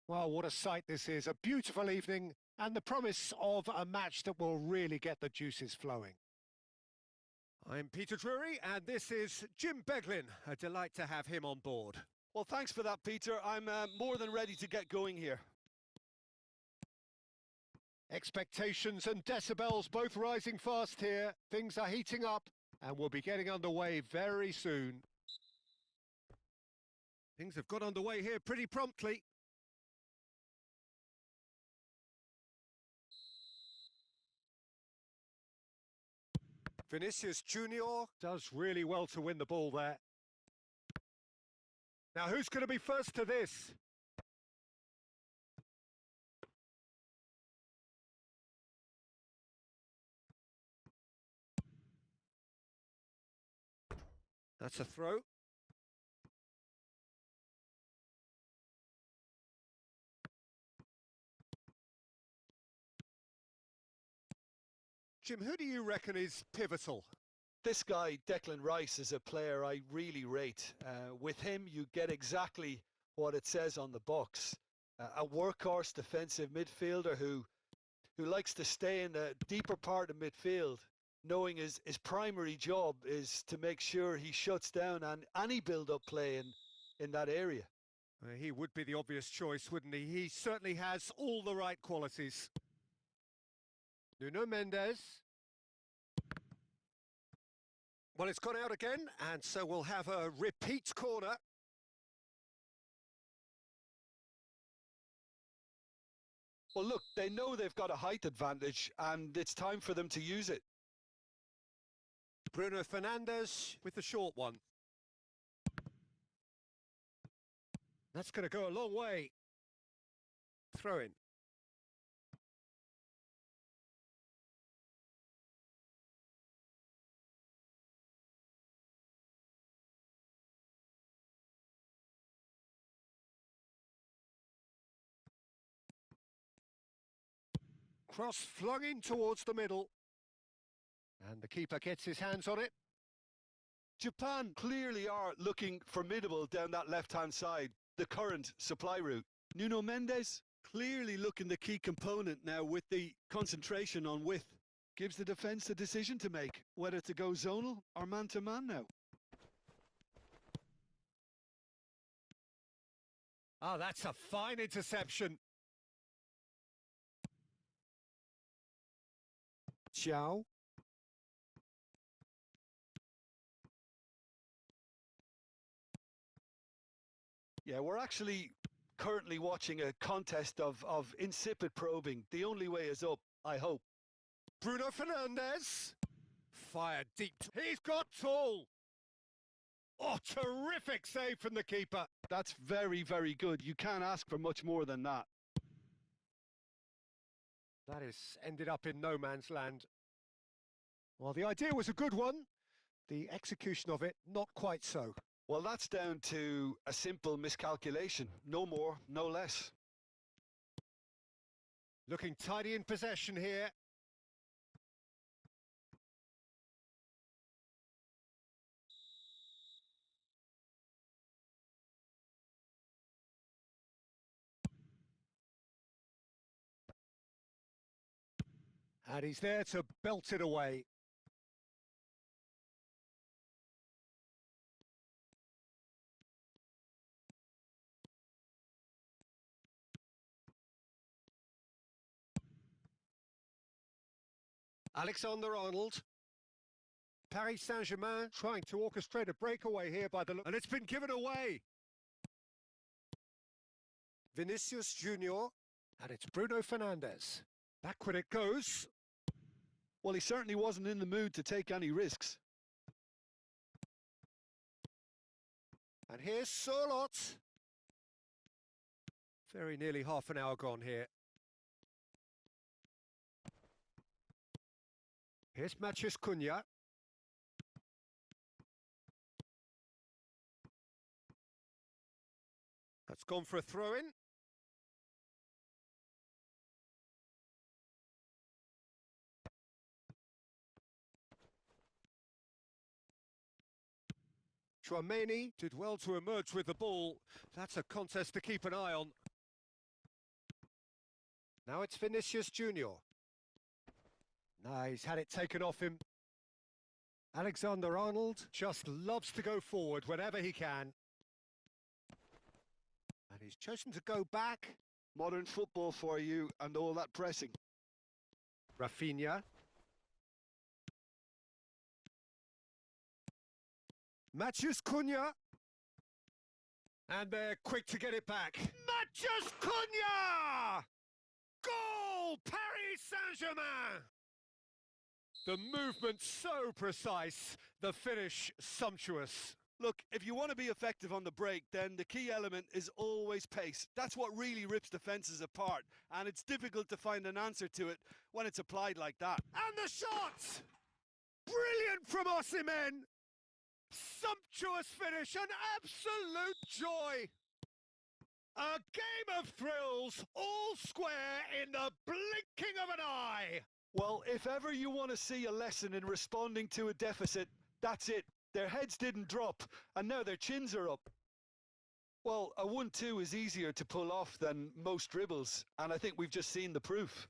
Well, what a sight this is. A beautiful evening and the promise of a match that will really get the juices flowing. I'm Peter Drury and this is Jim Beglin. A delight to have him on board. Well, thanks for that, Peter. I'm more than ready to get going here. Expectations and decibels both rising fast here. Things are heating up and we'll be getting underway very soon. Things have got underway here pretty promptly. Vinicius Junior does really well to win the ball there. Now who's going to be first to this? That's a throw. Jim, who do you reckon is pivotal? This guy, Declan Rice, is a player I really rate. With him, you get exactly what it says on the box. A workhorse defensive midfielder who likes to stay in the deeper part of midfield, knowing his primary job is to make sure he shuts down any build-up play in that area. He would be the obvious choice, wouldn't he? He certainly has all the right qualities. Nuno Mendes. Well, it's gone out again, and so we'll have a repeat corner. Well, look, they know they've got a height advantage, and it's time for them to use it. Bruno Fernandes with the short one. That's going to go a long way. Throw in. Cross flung in towards the middle. And the keeper gets his hands on it. Japan clearly are looking formidable down that left-hand side, the current supply route. Nuno Mendes clearly looking the key component now with the concentration on width. Gives the defence the decision to make, whether to go zonal or man-to-man now. Ah, that's a fine interception. Giao. Yeah, we're actually currently watching a contest of insipid probing. The only way is up, I hope. Bruno Fernandes. Fired deep. He's got tall. Oh, terrific save from the keeper. That's very, very good. You can't ask for much more than that. That has ended up in no man's land. Well, the idea was a good one. The execution of it, not quite so. Well, that's down to a simple miscalculation. No more, no less. Looking tidy in possession here. And he's there to belt it away. Alexander-Arnold. Paris Saint-Germain trying to orchestrate a breakaway here by the look. And it's been given away. Vinicius Junior. And it's Bruno Fernandes. Backward it goes. Well, he certainly wasn't in the mood to take any risks. And here's Surlot. Very nearly half an hour gone here. Here's Matheus Cunha. That's gone for a throw-in. Chouameni did well to emerge with the ball. That's a contest to keep an eye on. Now it's Vinicius Junior. Now he's had it taken off him. Alexander-Arnold just loves to go forward whenever he can. And he's chosen to go back. Modern football for you and all that pressing. Rafinha. Matheus Cunha. And they're quick to get it back. Matheus Cunha! Goal! Paris Saint-Germain! The movement so precise, the finish sumptuous. Look, if you want to be effective on the break, then the key element is always pace. That's what really rips defences apart, and it's difficult to find an answer to it when it's applied like that. And the shot! Brilliant from Osimhen! Sumptuous finish, an absolute joy! A game of thrills, all square in the blinking of an eye! Well, if ever you want to see a lesson in responding to a deficit, that's it. Their heads didn't drop, and now their chins are up. Well, a 1-2 is easier to pull off than most dribbles, and I think we've just seen the proof.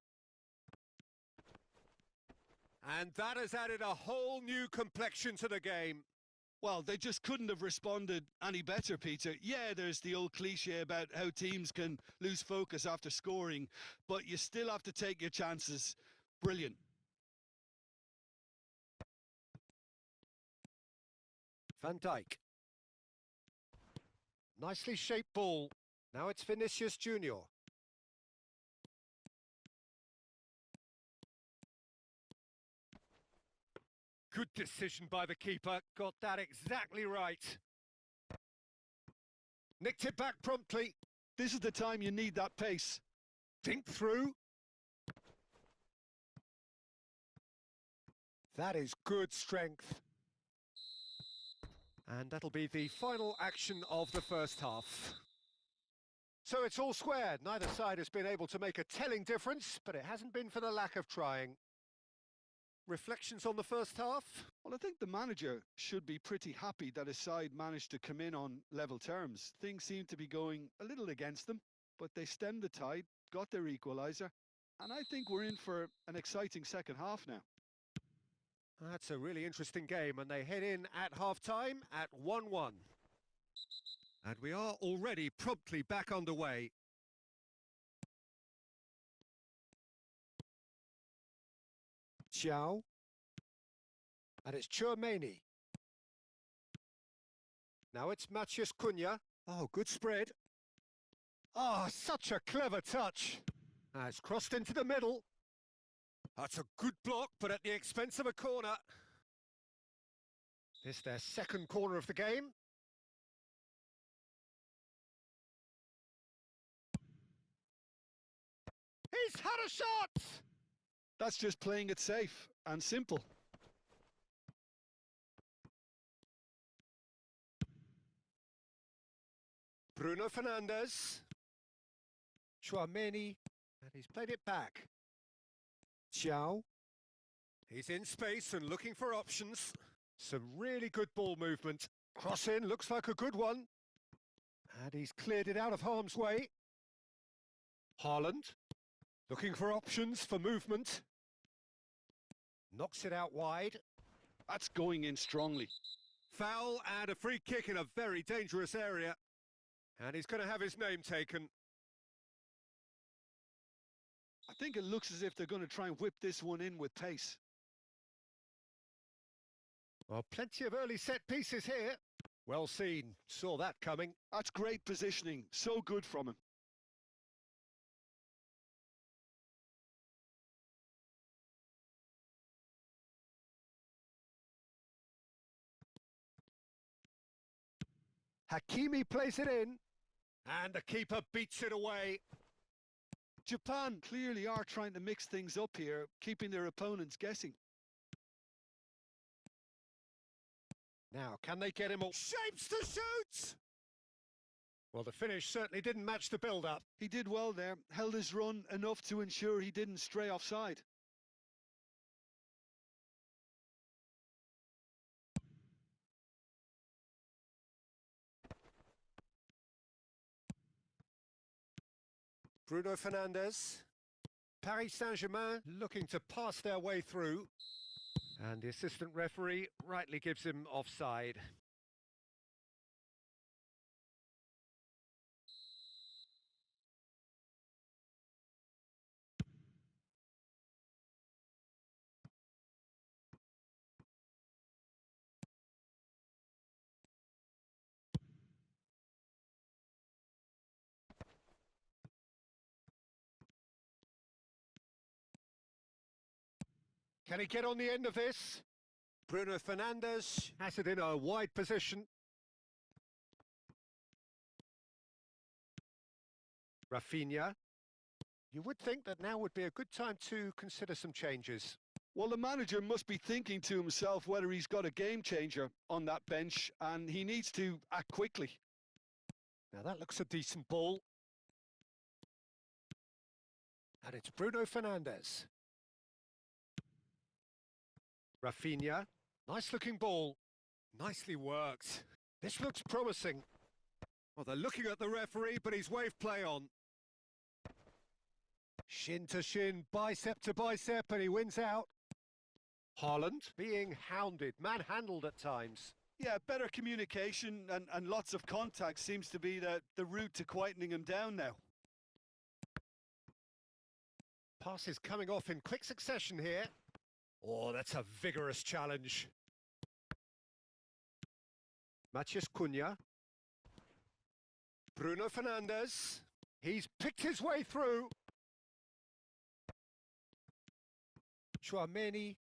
And that has added a whole new complexion to the game. Well, they just couldn't have responded any better, Peter. Yeah, there's the old cliche about how teams can lose focus after scoring, but you still have to take your chances. Brilliant. Van Dijk. Nicely shaped ball. Now it's Vinicius Junior. Good decision by the keeper. Got that exactly right. Nicked it back promptly. This is the time you need that pace. Dink through. That is good strength. And that'll be the final action of the first half. So it's all squared. Neither side has been able to make a telling difference, but it hasn't been for the lack of trying. Reflections on the first half? Well, I think the manager should be pretty happy that his side managed to come in on level terms. Things seem to be going a little against them, but they stemmed the tide, got their equaliser, and I think we're in for an exciting second half now. That's a really interesting game, and they head in at half-time at 1-1. And we are already promptly back underway. Giao. And it's Chouameni. Now it's Matheus Cunha. Oh, good spread. Oh, such a clever touch. It's crossed into the middle. That's a good block, but at the expense of a corner. This their second corner of the game. He's had a shot! That's just playing it safe and simple. Bruno Fernandes. Chouameni. And he's played it back. Giao. He's in space and looking for options. Some really good ball movement. Cross in, looks like a good one. And he's cleared it out of harm's way. Haaland. Looking for options for movement. Knocks it out wide. That's going in strongly. Foul and a free kick in a very dangerous area. And he's going to have his name taken. I think it looks as if they're going to try and whip this one in with pace. Well, plenty of early set pieces here. Well seen. Saw that coming. That's great positioning. So good from him. Hakimi plays it in. And the keeper beats it away. Japan clearly are trying to mix things up here, keeping their opponents guessing. Now, can they get him all? Shapes to shoot! Well, the finish certainly didn't match the build-up. He did well there, held his run enough to ensure he didn't stray offside. Bruno Fernandes. Paris Saint-Germain looking to pass their way through. And the assistant referee rightly gives him offside. Can he get on the end of this? Bruno Fernandes has it in a wide position. Rafinha. You would think that now would be a good time to consider some changes. Well, the manager must be thinking to himself whether he's got a game changer on that bench, and he needs to act quickly. Now that looks a decent ball. And it's Bruno Fernandes. Rafinha. Nice looking ball. Nicely worked. This looks promising. Well, they're looking at the referee, but he's waved play on. Shin to shin, bicep to bicep, and he wins out. Haaland being hounded, manhandled at times. Yeah, better communication and lots of contact seems to be the route to quietening him down now. Passes coming off in quick succession here. Oh, that's a vigorous challenge. Matheus Cunha. Bruno Fernandes. He's picked his way through. Chouameni.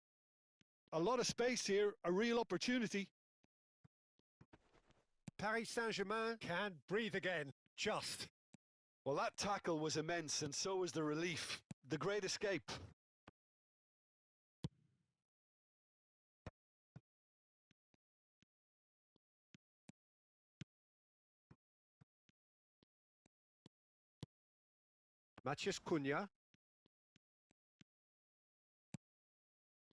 A lot of space here, a real opportunity. Paris Saint-Germain can breathe again, just. Well, that tackle was immense, and so was the relief. The great escape. Matheus Cunha.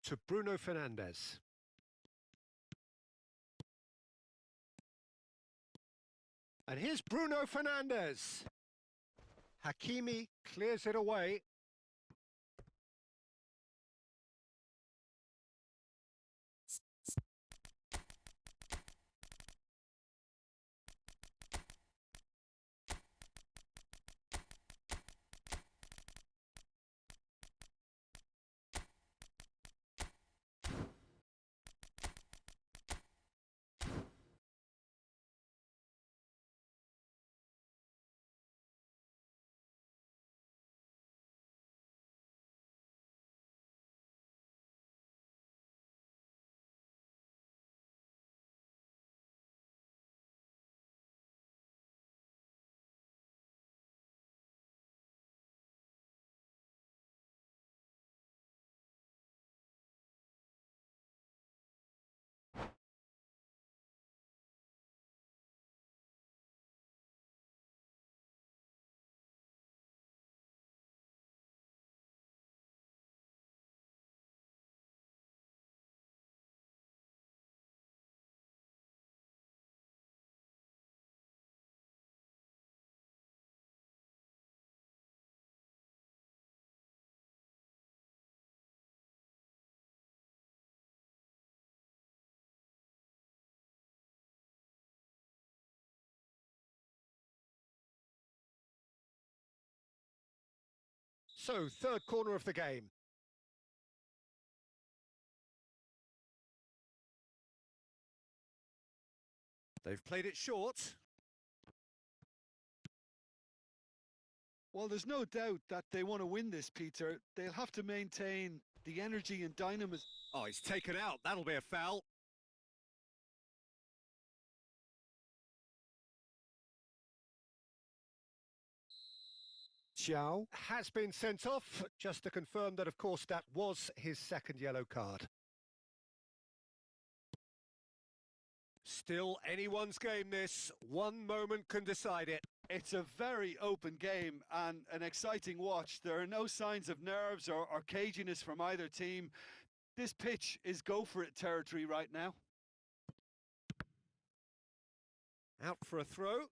To Bruno Fernandes. And here's Bruno Fernandes. Hakimi clears it away. So, third corner of the game. They've played it short. Well, there's no doubt that they want to win this, Peter. They'll have to maintain the energy and dynamism. Oh, he's taken out. That'll be a foul. Giao has been sent off, just to confirm that, of course, that was his second yellow card. Still anyone's game, this. One moment can decide it. It's a very open game and an exciting watch. There are no signs of nerves or caginess from either team. This pitch is go-for-it territory right now. Out for a throw.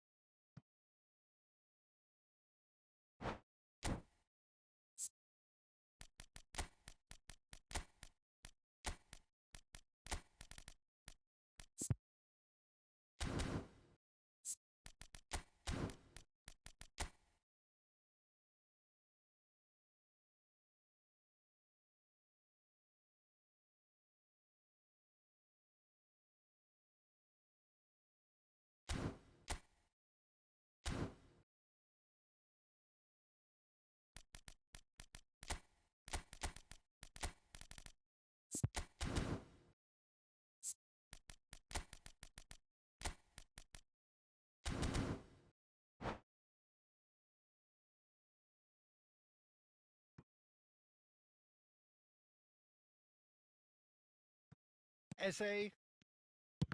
Eze.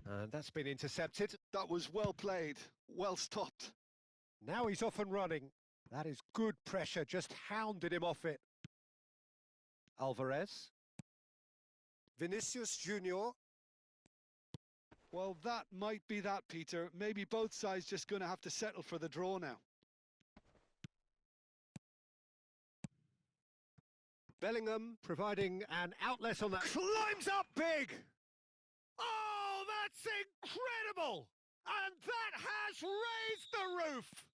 And that's been intercepted. That was well played, well stopped. Now he's off and running. That is good pressure, just hounded him off it. Alvarez. Vinicius Junior. Well, that might be that, Peter. Maybe both sides just going to have to settle for the draw now. Bellingham providing an outlet on that. Climbs up big! Oh, that's incredible! And that has raised the roof!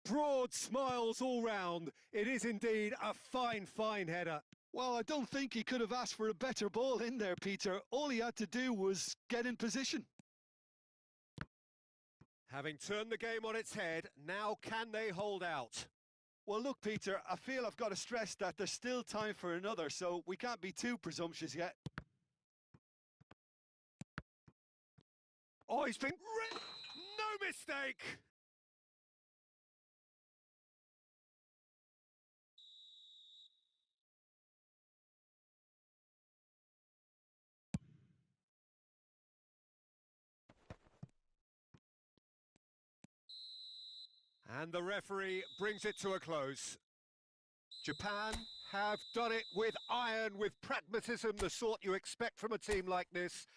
Broad smiles all round. It is indeed a fine, fine header. Well, I don't think he could have asked for a better ball in there, Peter. All he had to do was get in position. Having turned the game on its head, now can they hold out? Well, look, Peter, I feel I've got to stress that there's still time for another, so we can't be too presumptuous yet. Oh, he's been... No mistake! And the referee brings it to a close. Japan have done it with iron, with pragmatism, the sort you expect from a team like this.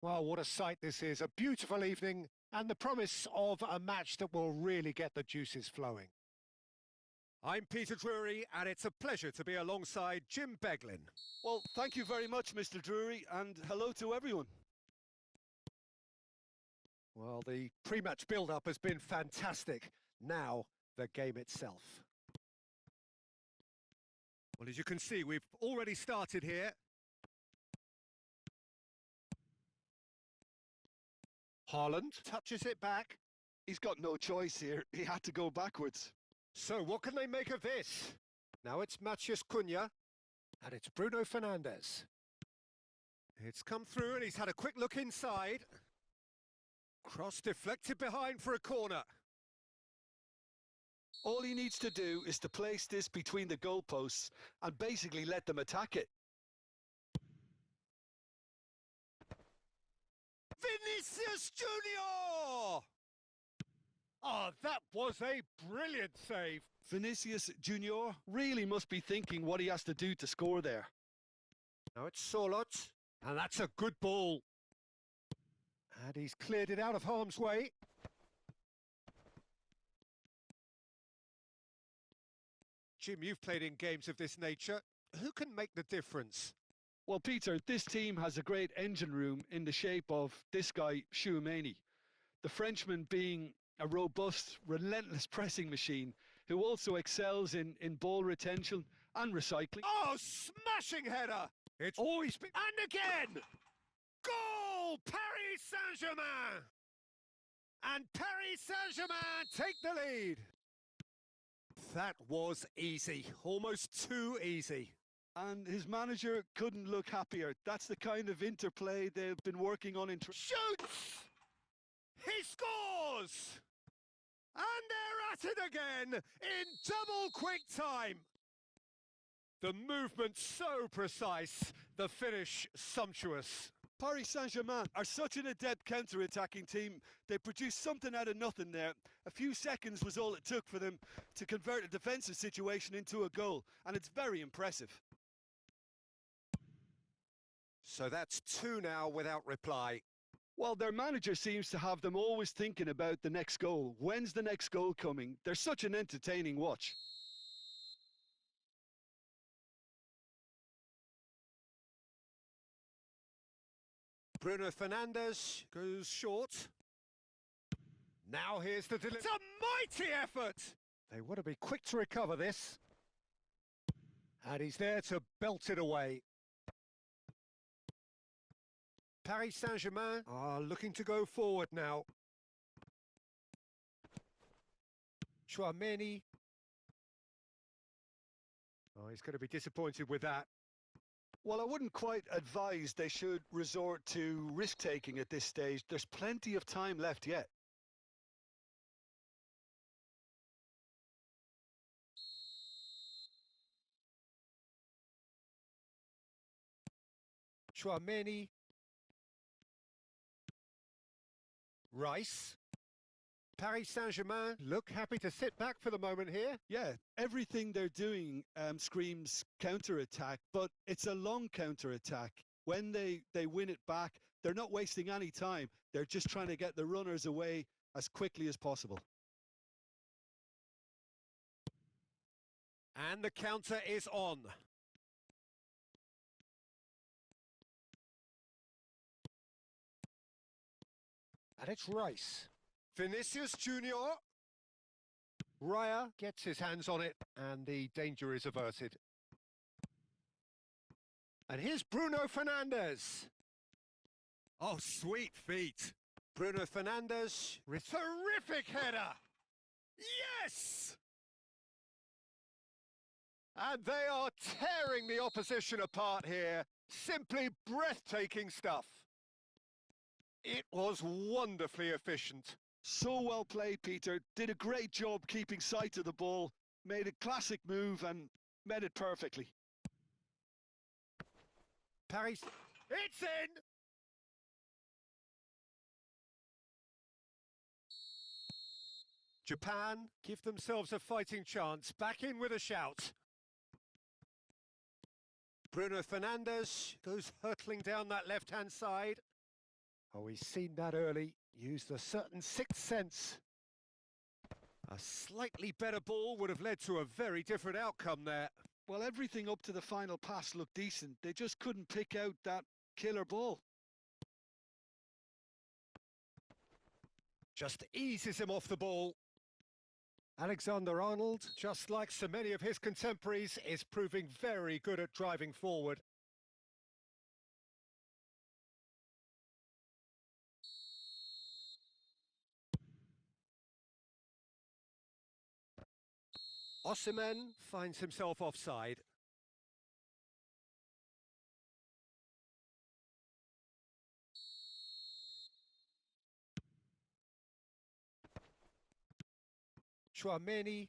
Well, what a sight this is. A beautiful evening and the promise of a match that will really get the juices flowing. I'm Peter Drury, and it's a pleasure to be alongside Jim Beglin. Well, thank you very much, Mr. Drury, and hello to everyone. Well, the pre-match build-up has been fantastic. Now, the game itself. Well, as you can see, we've already started here. Haaland touches it back. He's got no choice here. He had to go backwards. So what can they make of this? Now it's Matheus Cunha, and it's Bruno Fernandes. It's come through and he's had a quick look inside. Cross deflected behind for a corner. All he needs to do is to place this between the goalposts and basically let them attack it. Vinicius Junior! Oh, that was a brilliant save. Vinicius Junior really must be thinking what he has to do to score there. Now it's Solot, and that's a good ball. And he's cleared it out of harm's way. Jim, you've played in games of this nature. Who can make the difference? Well, Peter, this team has a great engine room in the shape of this guy, Tchouaméni. The Frenchman being a robust, relentless pressing machine who also excels in ball retention and recycling. Oh, smashing header! It's always been... And again! Goal! Paris Saint-Germain! And Paris Saint-Germain take the lead. That was easy, almost too easy. And his manager couldn't look happier. That's the kind of interplay they've been working on in... Shoots! He scores! And they're at it again in double quick time. The movement so precise, the finish sumptuous. Paris Saint-Germain are such an adept counter-attacking team. They produced something out of nothing there. A few seconds was all it took for them to convert a defensive situation into a goal, and it's very impressive. So that's 2 now without reply. Well, their manager seems to have them always thinking about the next goal. When's the next goal coming? They're such an entertaining watch. Bruno Fernandes goes short. Now here's the delivery. It's a mighty effort! They want to be quick to recover this. And he's there to belt it away. Paris Saint-Germain are looking to go forward now. Tchouaméni. Oh, he's going to be disappointed with that. Well, I wouldn't quite advise they should resort to risk-taking at this stage. There's plenty of time left yet. Tchouaméni. Rice. Paris Saint-Germain look happy to sit back for the moment here. Yeah, everything they're doing screams counter-attack, but it's a long counter-attack. When they win it back, they're not wasting any time. They're just trying to get the runners away as quickly as possible. And the counter is on. And it's Rice. Vinicius Junior. Raya gets his hands on it, and the danger is averted. And here's Bruno Fernandes. Oh, sweet feet. Bruno Fernandes, terrific header. Yes! And they are tearing the opposition apart here. Simply breathtaking stuff. It was wonderfully efficient. So well played, Peter. Did a great job keeping sight of the ball. Made a classic move and met it perfectly. Paris, it's in! Japan give themselves a fighting chance. Back in with a shout. Bruno Fernandes goes hurtling down that left-hand side. Oh, he's seen that early. Used a certain sixth sense. A slightly better ball would have led to a very different outcome there. Well, everything up to the final pass looked decent. They just couldn't pick out that killer ball. Just eases him off the ball. Alexander-Arnold, just like so many of his contemporaries, is proving very good at driving forward. Osimhen finds himself offside. Chouameni.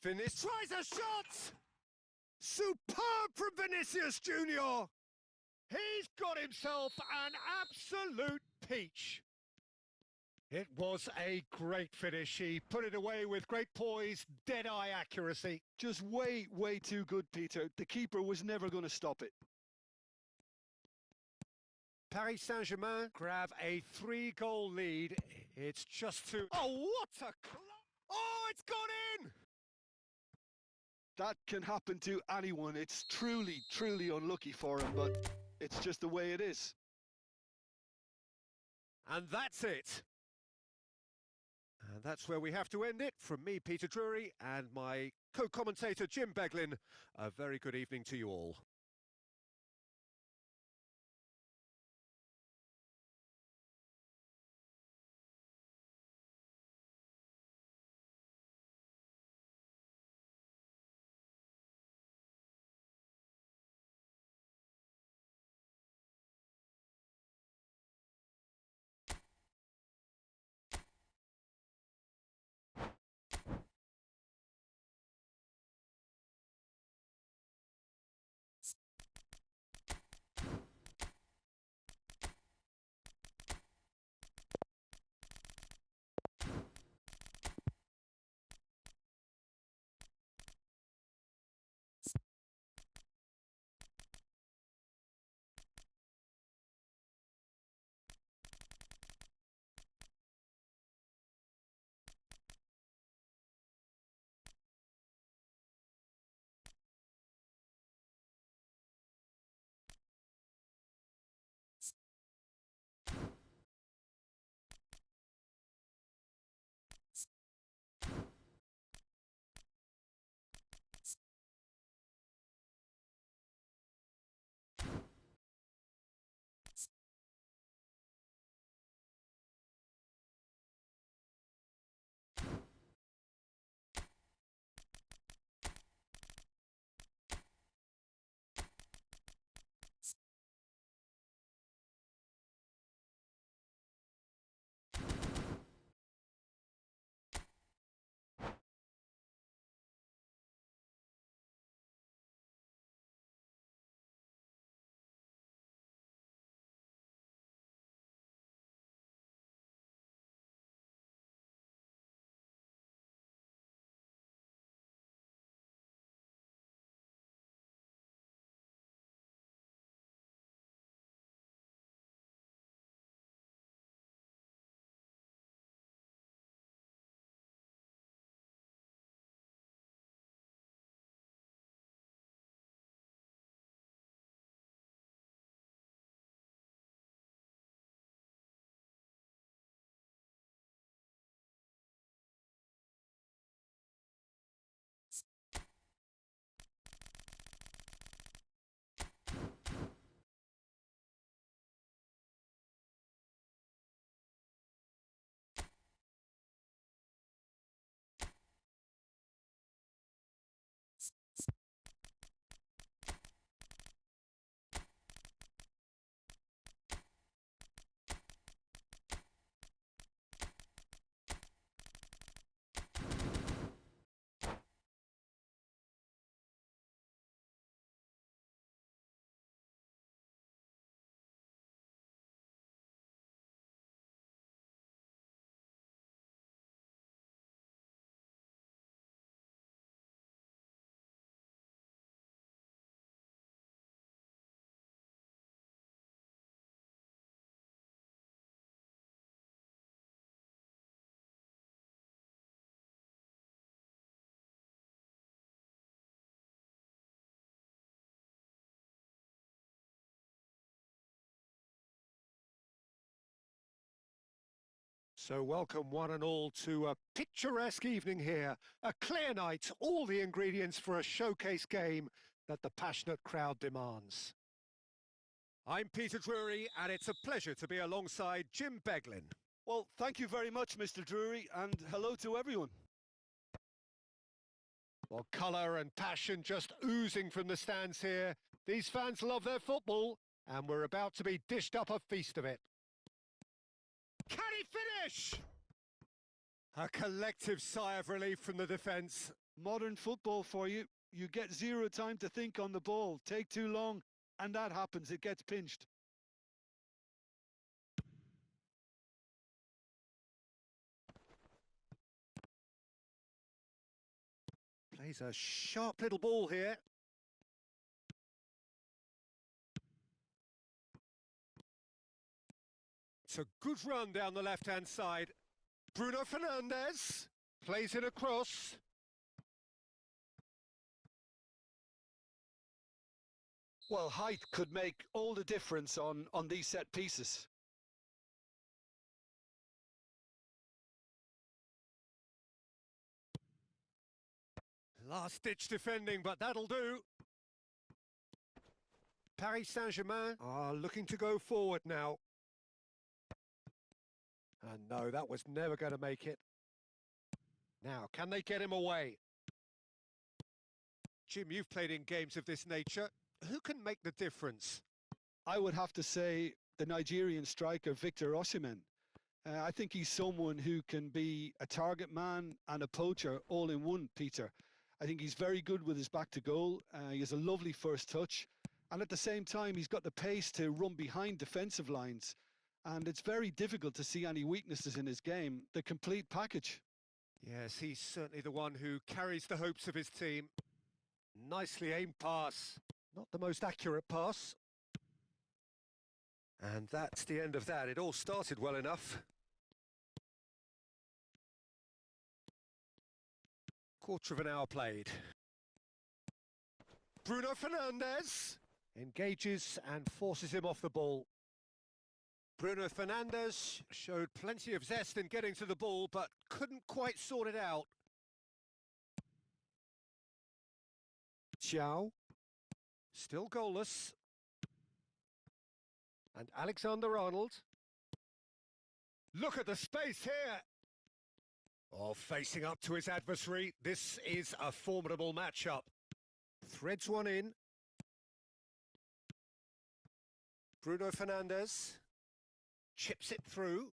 Vinicius tries a shot! Superb from Vinicius Junior! He's got himself an absolute peach. It was a great finish. He put it away with great poise, dead-eye accuracy. Just way too good, Peter. The keeper was never going to stop it. Paris Saint-Germain grab a 3-goal lead. It's just too... Oh, what a... Oh, it's gone in! That can happen to anyone. It's truly unlucky for him, but it's just the way it is. And that's it. And that's where we have to end it. From me, Peter Drury, and my co-commentator, Jim Beglin. A very good evening to you all. So welcome one and all to a picturesque evening here. A clear night, all the ingredients for a showcase game that the passionate crowd demands. I'm Peter Drury, and it's a pleasure to be alongside Jim Beglin. Well, thank you very much, Mr. Drury, and hello to everyone. Well, colour and passion just oozing from the stands here. These fans love their football, and we're about to be dished up a feast of it. Can he finish? A collective sigh of relief from the defence. Modern football for you. You get zero time to think on the ball. Take too long, and that happens. It gets pinched. Plays a sharp little ball here. It's a good run down the left-hand side. Bruno Fernandes plays it across. Well, height could make all the difference on these set pieces. Last-ditch defending, but that'll do. Paris Saint-Germain are looking to go forward now. And no, that was never going to make it. Now, can they get him away? Jim, you've played in games of this nature. Who can make the difference? I would have to say the Nigerian striker, Victor Osimhen. I think he's someone who can be a target man and a poacher all in one, Peter. I think he's very good with his back to goal. He has a lovely first touch. And at the same time, he's got the pace to run behind defensive lines. And it's very difficult to see any weaknesses in his game. The complete package. Yes, he's certainly the one who carries the hopes of his team. Nicely aimed pass. Not the most accurate pass. And that's the end of that. It all started well enough. Quarter of an hour played. Bruno Fernandes engages and forces him off the ball. Bruno Fernandes showed plenty of zest in getting to the ball, but couldn't quite sort it out. Giao, still goalless. And Alexander-Arnold. Look at the space here. Oh, facing up to his adversary. This is a formidable matchup. Threads one in. Bruno Fernandes. Chips it through.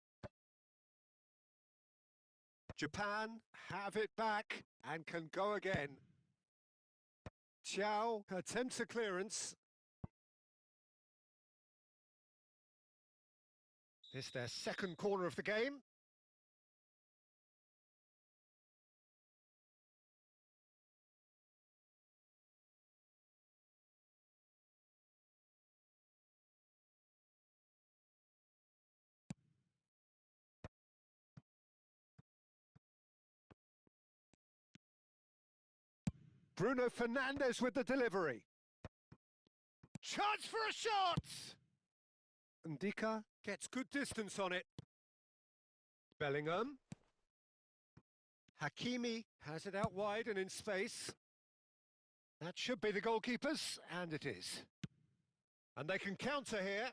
Japan have it back and can go again. Giao attempts a clearance. This their second corner of the game. Bruno Fernandes with the delivery. Chance for a shot! Ndika gets good distance on it. Bellingham. Hakimi has it out wide and in space. That should be the goalkeepers, and it is. And they can counter here.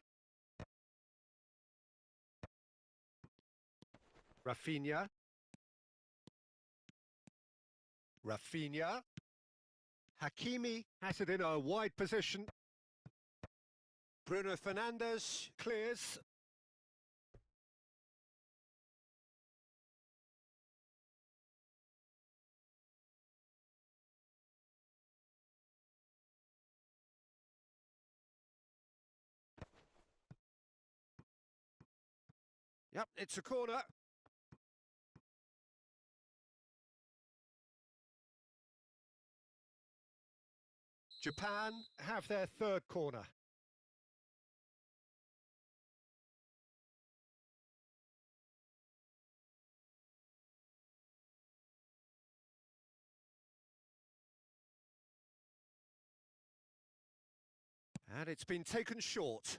Rafinha. Rafinha. Hakimi has it in a wide position. Bruno Fernandes clears. Yep, it's a corner. Japan have their third corner. And it's been taken short.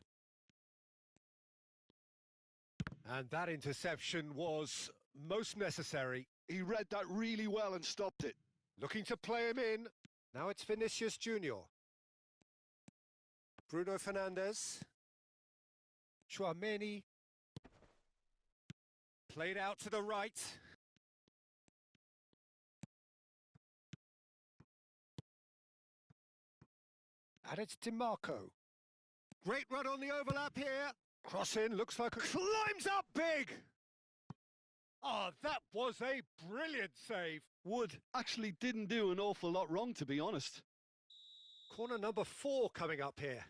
And that interception was most necessary. He read that really well and stopped it. Looking to play him in. Now it's Vinicius Junior. Bruno Fernandes. Chouameni. Played out to the right. And it's DiMarco. Great run on the overlap here. Cross in, looks like a... Climbs up big! Oh, that was a brilliant save. Wood actually didn't do an awful lot wrong, to be honest. Corner number 4 coming up here.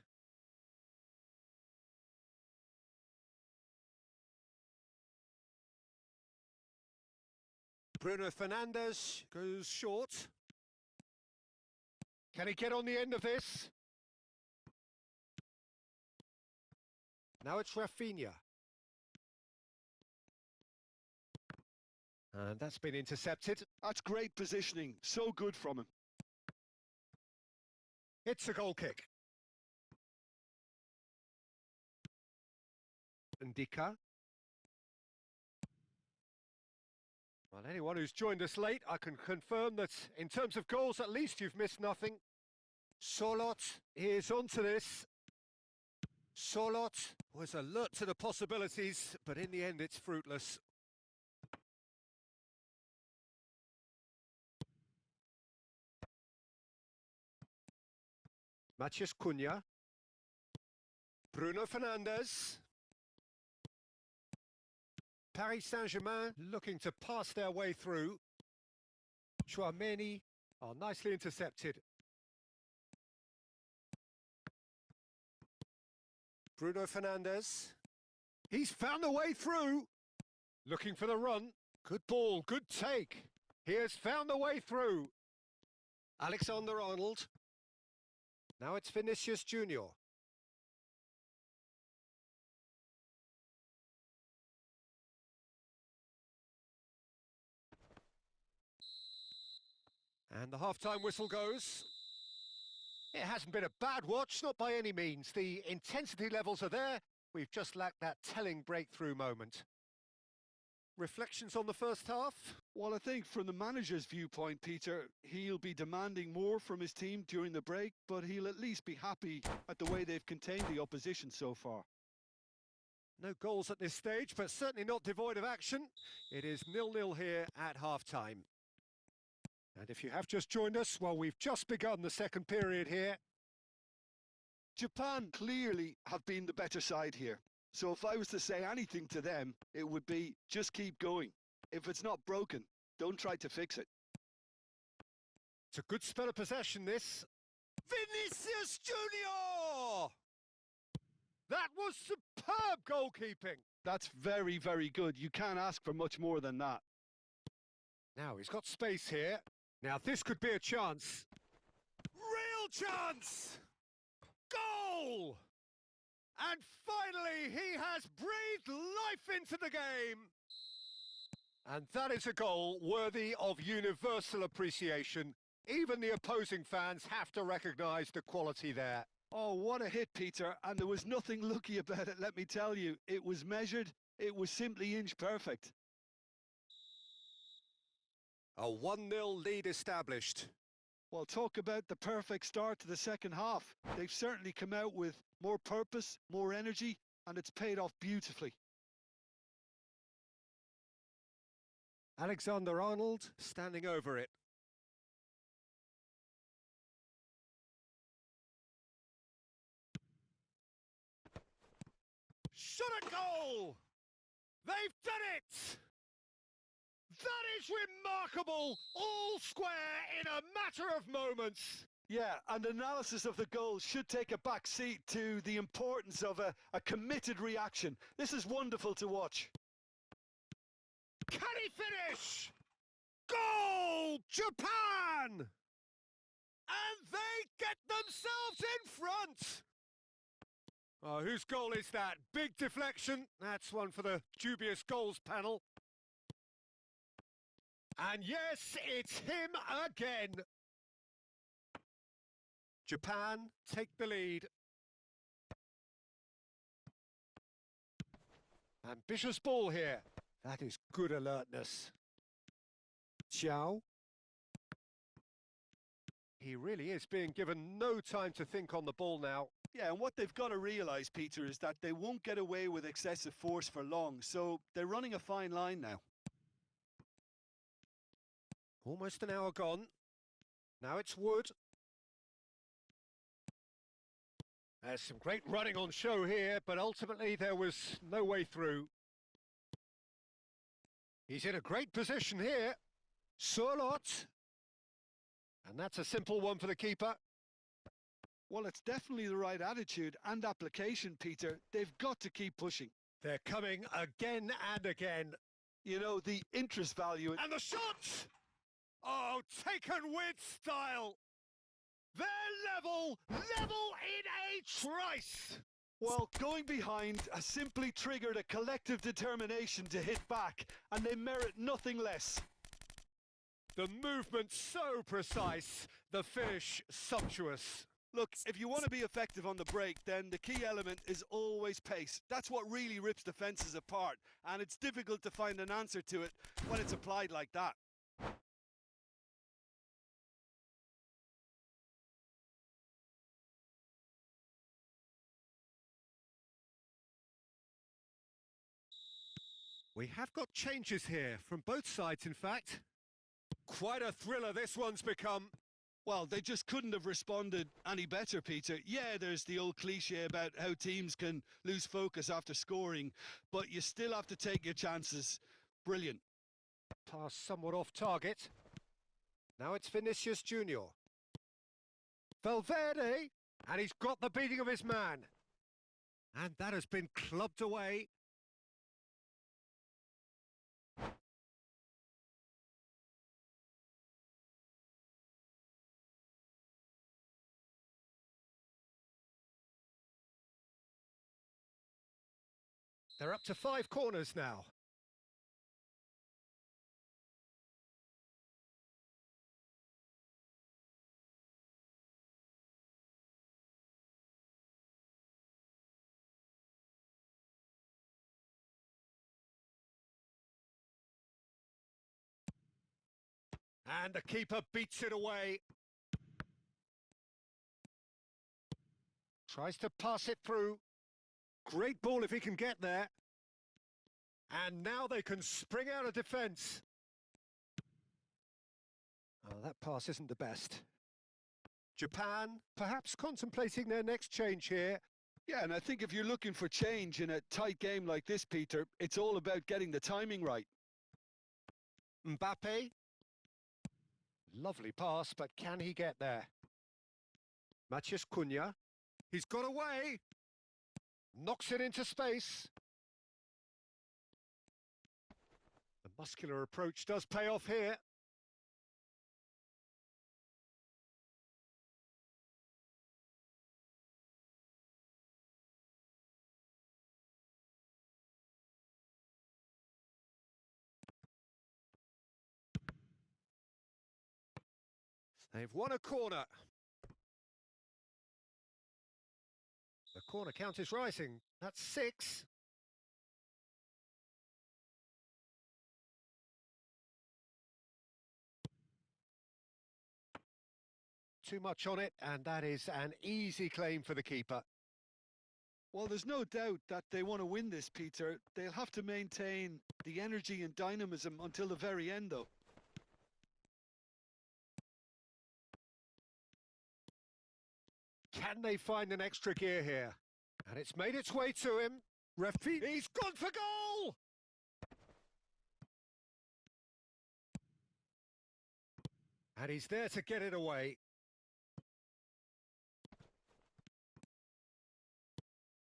Bruno Fernandes goes short. Can he get on the end of this? Now it's Rafinha. And that's been intercepted. That's great positioning. So good from him. It's a goal kick. Ndika. Well, anyone who's joined us late, I can confirm that in terms of goals, at least you've missed nothing. Solot is onto this. Solot was alert to the possibilities, but in the end it's fruitless. Matheus Cunha. Bruno Fernandes. Paris Saint-Germain looking to pass their way through. Chouameni are nicely intercepted. Bruno Fernandes. He's found a way through. Looking for the run. Good ball, good take. He has found the way through. Alexander-Arnold. Now it's Vinicius Junior. And the half-time whistle goes. It hasn't been a bad watch, not by any means. The intensity levels are there. We've just lacked that telling breakthrough moment. Reflections on the first half? Well, I think from the manager's viewpoint, Peter, he'll be demanding more from his team during the break, but he'll at least be happy at the way they've contained the opposition so far. No goals at this stage, but certainly not devoid of action. It is 0-0 here at half-time. And if you have just joined us, well, we've just begun the second period here. Japan clearly have been the better side here. So if I was to say anything to them, it would be just keep going. If it's not broken, don't try to fix it. It's a good spell of possession, this. Vinicius Junior! That was superb goalkeeping. That's very, very good. You can't ask for much more than that. Now he's got space here. Now this could be a chance. Real chance! Goal! And finally he has breathed life into the game. And that is a goal worthy of universal appreciation. Even the opposing fans have to recognise the quality there. Oh, what a hit, Peter. And there was nothing lucky about it, let me tell you. It was measured. It was simply inch perfect. A 1-0 lead established. Well, talk about the perfect start to the second half. They've certainly come out with more purpose, more energy, and it's paid off beautifully. Alexander-Arnold standing over it. Shot a goal! They've done it! That is remarkable! All square in a matter of moments. Yeah, and analysis of the goal should take a back seat to the importance of a committed reaction. This is wonderful to watch. Can he finish? Goal! Japan! And they get themselves in front! Oh, whose goal is that? Big deflection. That's one for the dubious goals panel. And yes, it's him again. Japan take the lead. Ambitious ball here. That is good alertness. Giao. He really is being given no time to think on the ball now. Yeah, and what they've got to realise, Peter, is that they won't get away with excessive force for long, so they're running a fine line now. Almost an hour gone. Now it's Wood. There's some great running on show here, but ultimately there was no way through. He's in a great position here. Surlot. And that's a simple one for the keeper. Well, it's definitely the right attitude and application, Peter. They've got to keep pushing. They're coming again and again. You know, the interest value... And the shot! Oh, taken with style. They're level in a trice. Well, going behind has simply triggered a collective determination to hit back, and they merit nothing less. The movement so precise, the finish sumptuous. Look, if you want to be effective on the break, then the key element is always pace. That's what really rips defences apart, and it's difficult to find an answer to it when it's applied like that. We have got changes here, from both sides in fact. Quite a thriller this one's become. Well, they just couldn't have responded any better, Peter. Yeah, there's the old cliche about how teams can lose focus after scoring, but you still have to take your chances. Brilliant. Pass somewhat off target. Now it's Vinicius Junior. Valverde, and he's got the beating of his man. And that has been clubbed away. They're up to 5 corners now. And the keeper beats it away. Tries to pass it through. Great ball if he can get there. And now they can spring out of defence. Oh, that pass isn't the best. Japan, perhaps contemplating their next change here. Yeah, and I think if you're looking for change in a tight game like this, Peter, it's all about getting the timing right. Mbappe. Lovely pass, but can he get there? Matheus Cunha. He's got away. Knocks it into space. The muscular approach does pay off here. They've won a corner. The corner count is rising. That's 6. Too much on it, and that is an easy claim for the keeper. Well, there's no doubt that they want to win this, Peter. They'll have to maintain the energy and dynamism until the very end, though. Can they find an extra gear here? And it's made its way to him. He's gone for goal! And he's there to get it away.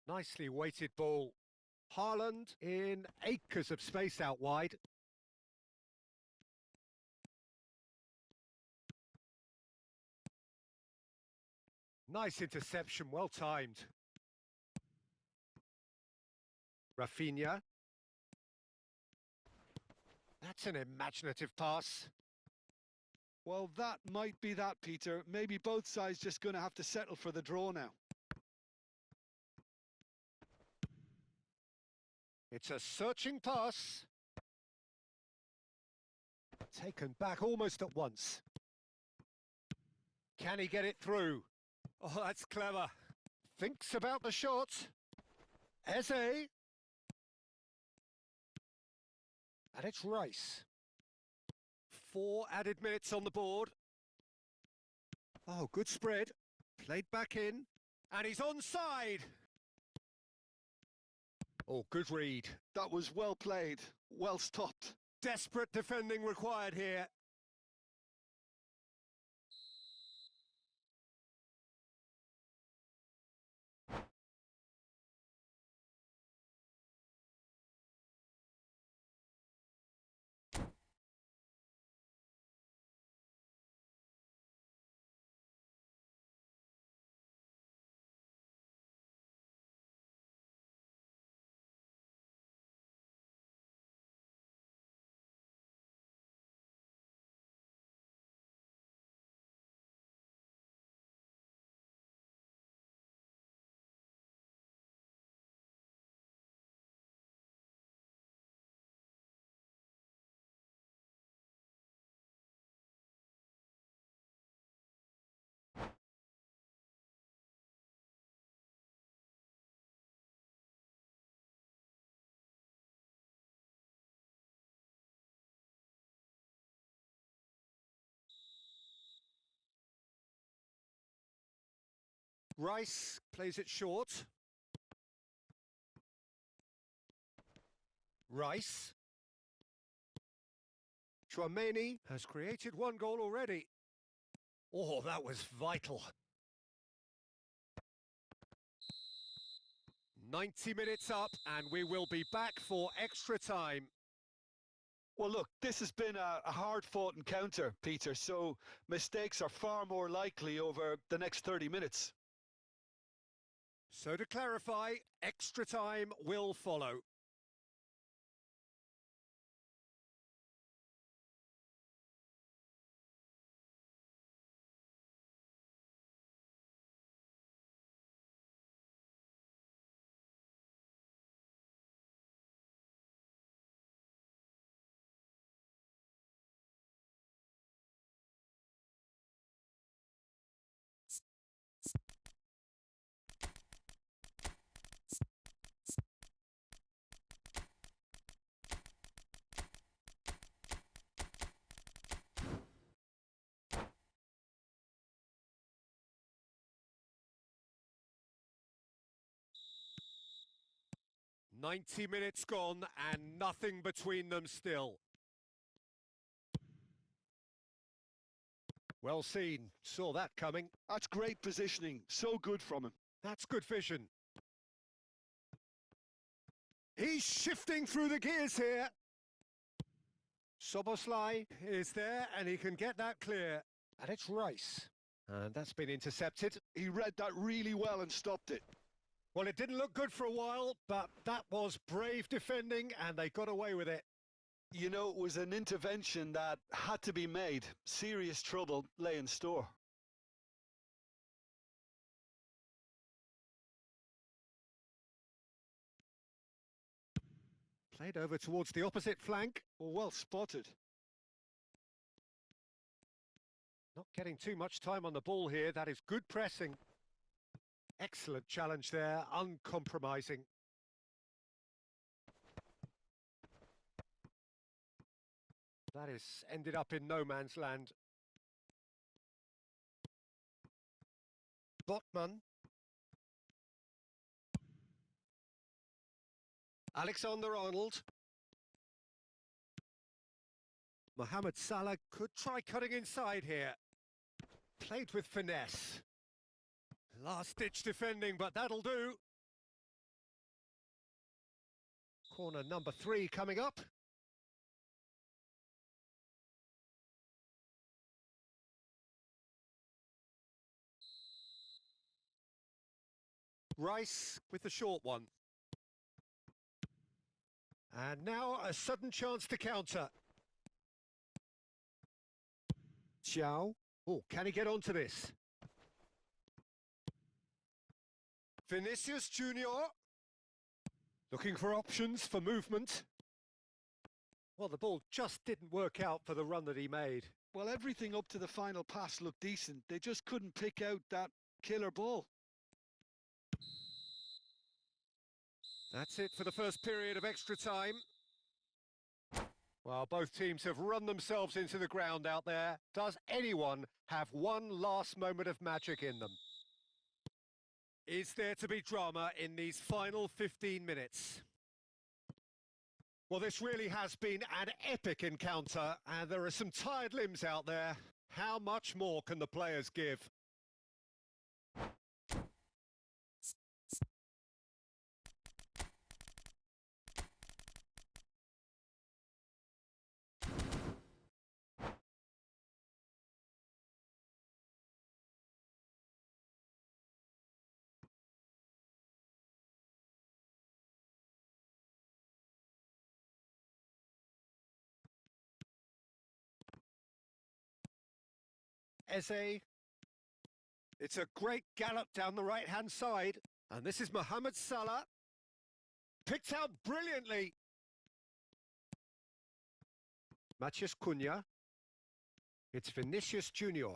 Nicely weighted ball. Haaland in acres of space out wide. Nice interception, well timed. Rafinha. That's an imaginative pass. Well, that might be that, Peter. Maybe both sides just going to have to settle for the draw now. It's a searching pass. Taken back almost at once. Can he get it through? Oh, that's clever. Thinks about the shot. Eze. And it's Rice. 4 added minutes on the board. Oh, good spread. Played back in. And he's onside. Oh, good read. That was well played, well stopped. Desperate defending required here. Rice plays it short. Rice. Chouameni has created 1 goal already. Oh, that was vital. 90 minutes up, and we will be back for extra time. Well, look, this has been a hard-fought encounter, Peter, so mistakes are far more likely over the next 30 minutes. So to clarify, extra time will follow. "90 minutes gone and nothing between them still." Well seen, saw that coming. That's great positioning, so good from him. That's good vision. He's shifting through the gears here. Soboslai is there and he can get that clear. And it's Rice. And that's been intercepted. He read that really well and stopped it. Well, it didn't look good for a while, but that was brave defending and they got away with it. You know, it was an intervention that had to be made. Serious trouble lay in store. Played over towards the opposite flank. Well spotted. Not getting too much time on the ball here. That is good pressing. Excellent challenge there, uncompromising. That is ended up in no man's land. Botman. Alexander-Arnold. Mohamed Salah could try cutting inside here. Played with finesse. Last-ditch defending, but that'll do. Corner number 3 coming up. Rice with the short one. And now a sudden chance to counter. Giao. Oh, can he get onto this? Vinicius Junior. Looking for options for movement. Well, the ball just didn't work out for the run that he made. Well, everything up to the final pass looked decent. They just couldn't pick out that killer ball. That's it for the first period of extra time. Well, both teams have run themselves into the ground out there. Does anyone have one last moment of magic in them? Is there to be drama in these final 15 minutes? Well, this really has been an epic encounter, and there are some tired limbs out there. How much more can the players give? Eze. It's a great gallop down the right-hand side. And this is Mohamed Salah. Picked out brilliantly. Matheus Cunha. It's Vinicius Junior.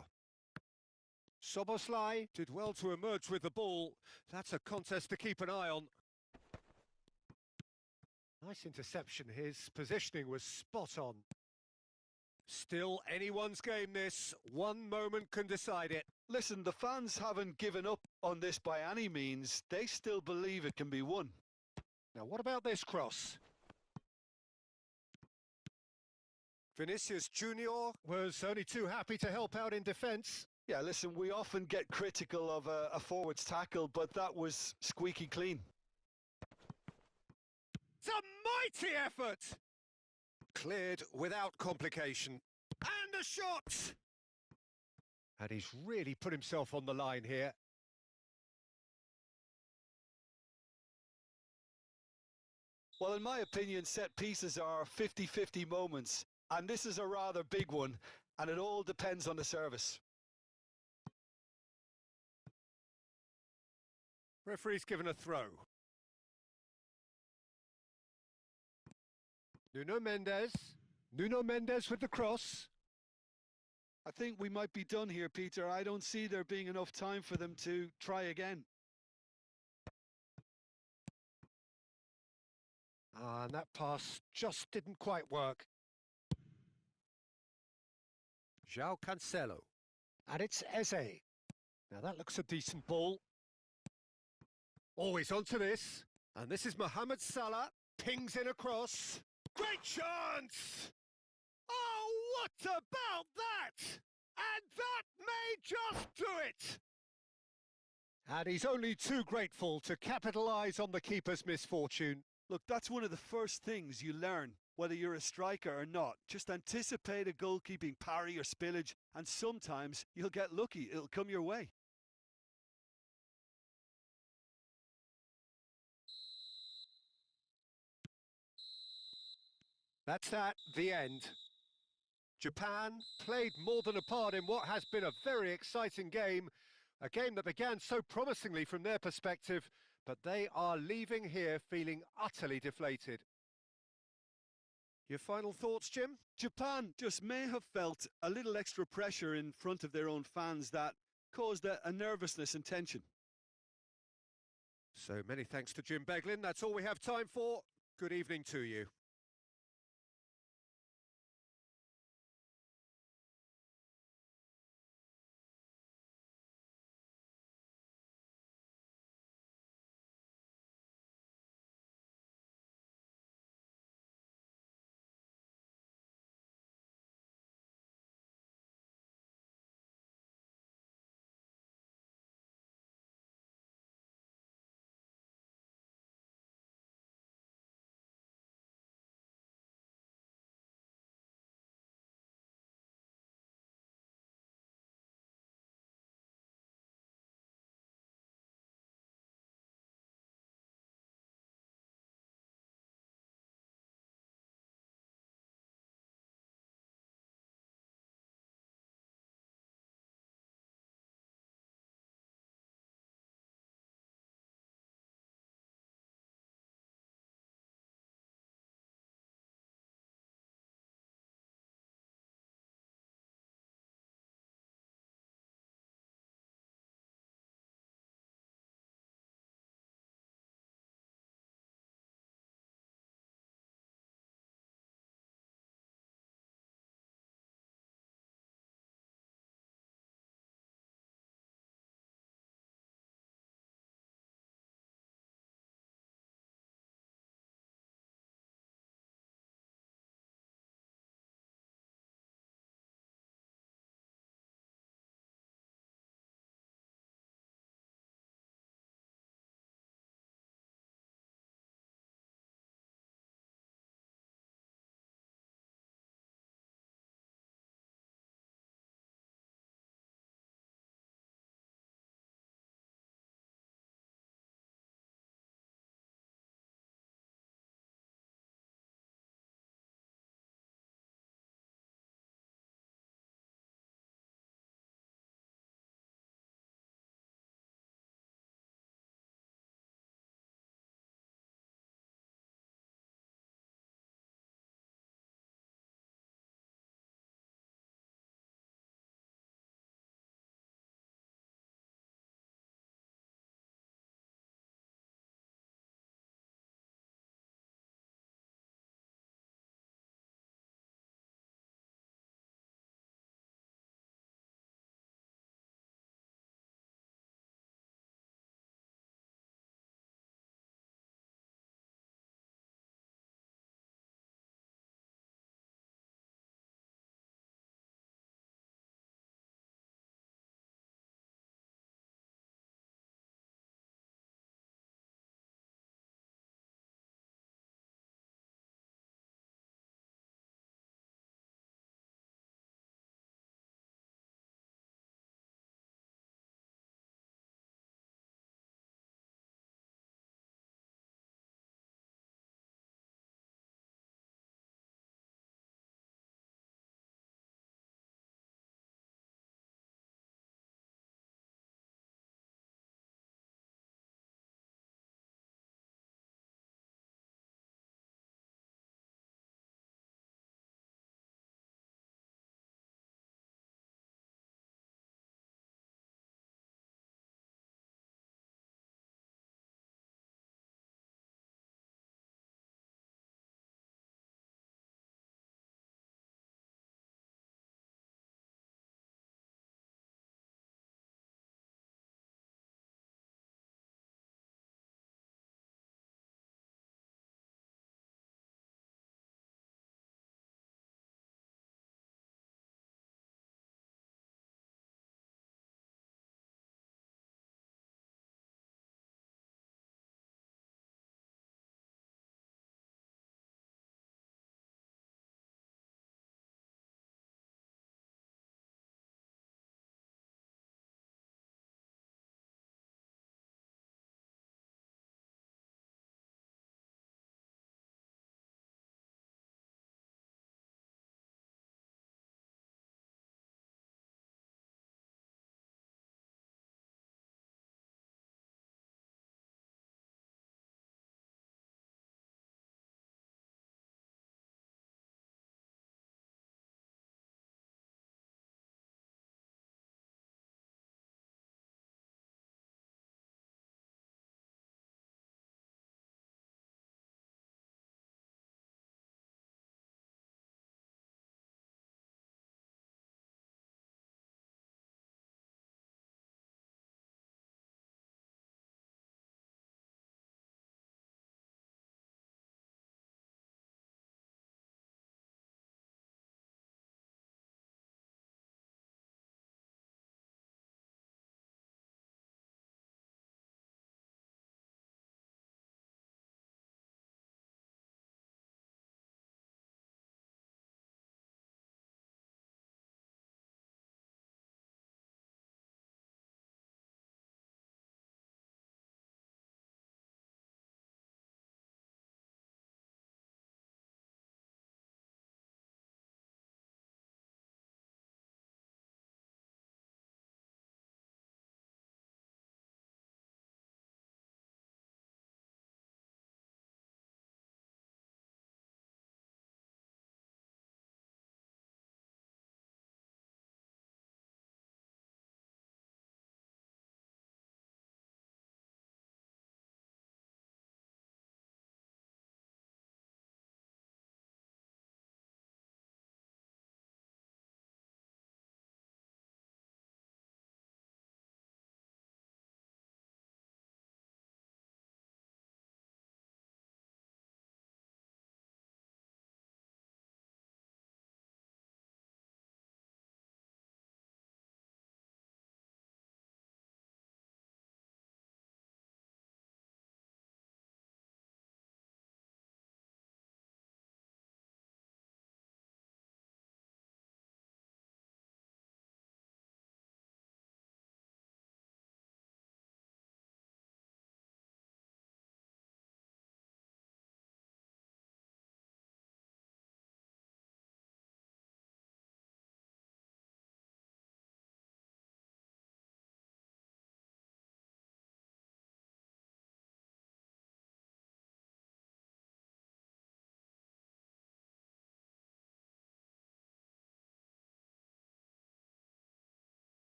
Soboslai did well to emerge with the ball. That's a contest to keep an eye on. Nice interception. His positioning was spot on. Still anyone's game this. One moment can decide it. Listen, the fans haven't given up on this by any means. They still believe it can be won. Now what about this cross? Vinicius Junior was only too happy to help out in defence. Yeah, listen, we often get critical of a forward's tackle, but that was squeaky clean. It's a mighty effort! Cleared without complication. And a shot! And he's really put himself on the line here. Well, in my opinion, set pieces are 50-50 moments, and this is a rather big one, and it all depends on the service. Referee's given a throw. Nuno Mendes with the cross. I think we might be done here, Peter. I don't see there being enough time for them to try again. And that pass just didn't quite work. Giao Cancelo. And it's Eze. Now that looks a decent ball. Always onto this. And this is Mohamed Salah. Pings in across. Great chance! Oh, what about that? And that may just do it! And he's only too grateful to capitalise on the keeper's misfortune. Look, that's one of the first things you learn, whether you're a striker or not. Just anticipate a goalkeeping parry or spillage, and sometimes you'll get lucky. It'll come your way. That's the end. Japan played more than a part in what has been a very exciting game. A game that began so promisingly from their perspective, but they are leaving here feeling utterly deflated. Your final thoughts, Jim? Japan just may have felt a little extra pressure in front of their own fans that caused a nervousness and tension. So many thanks to Jim Beglin. That's all we have time for. Good evening to you.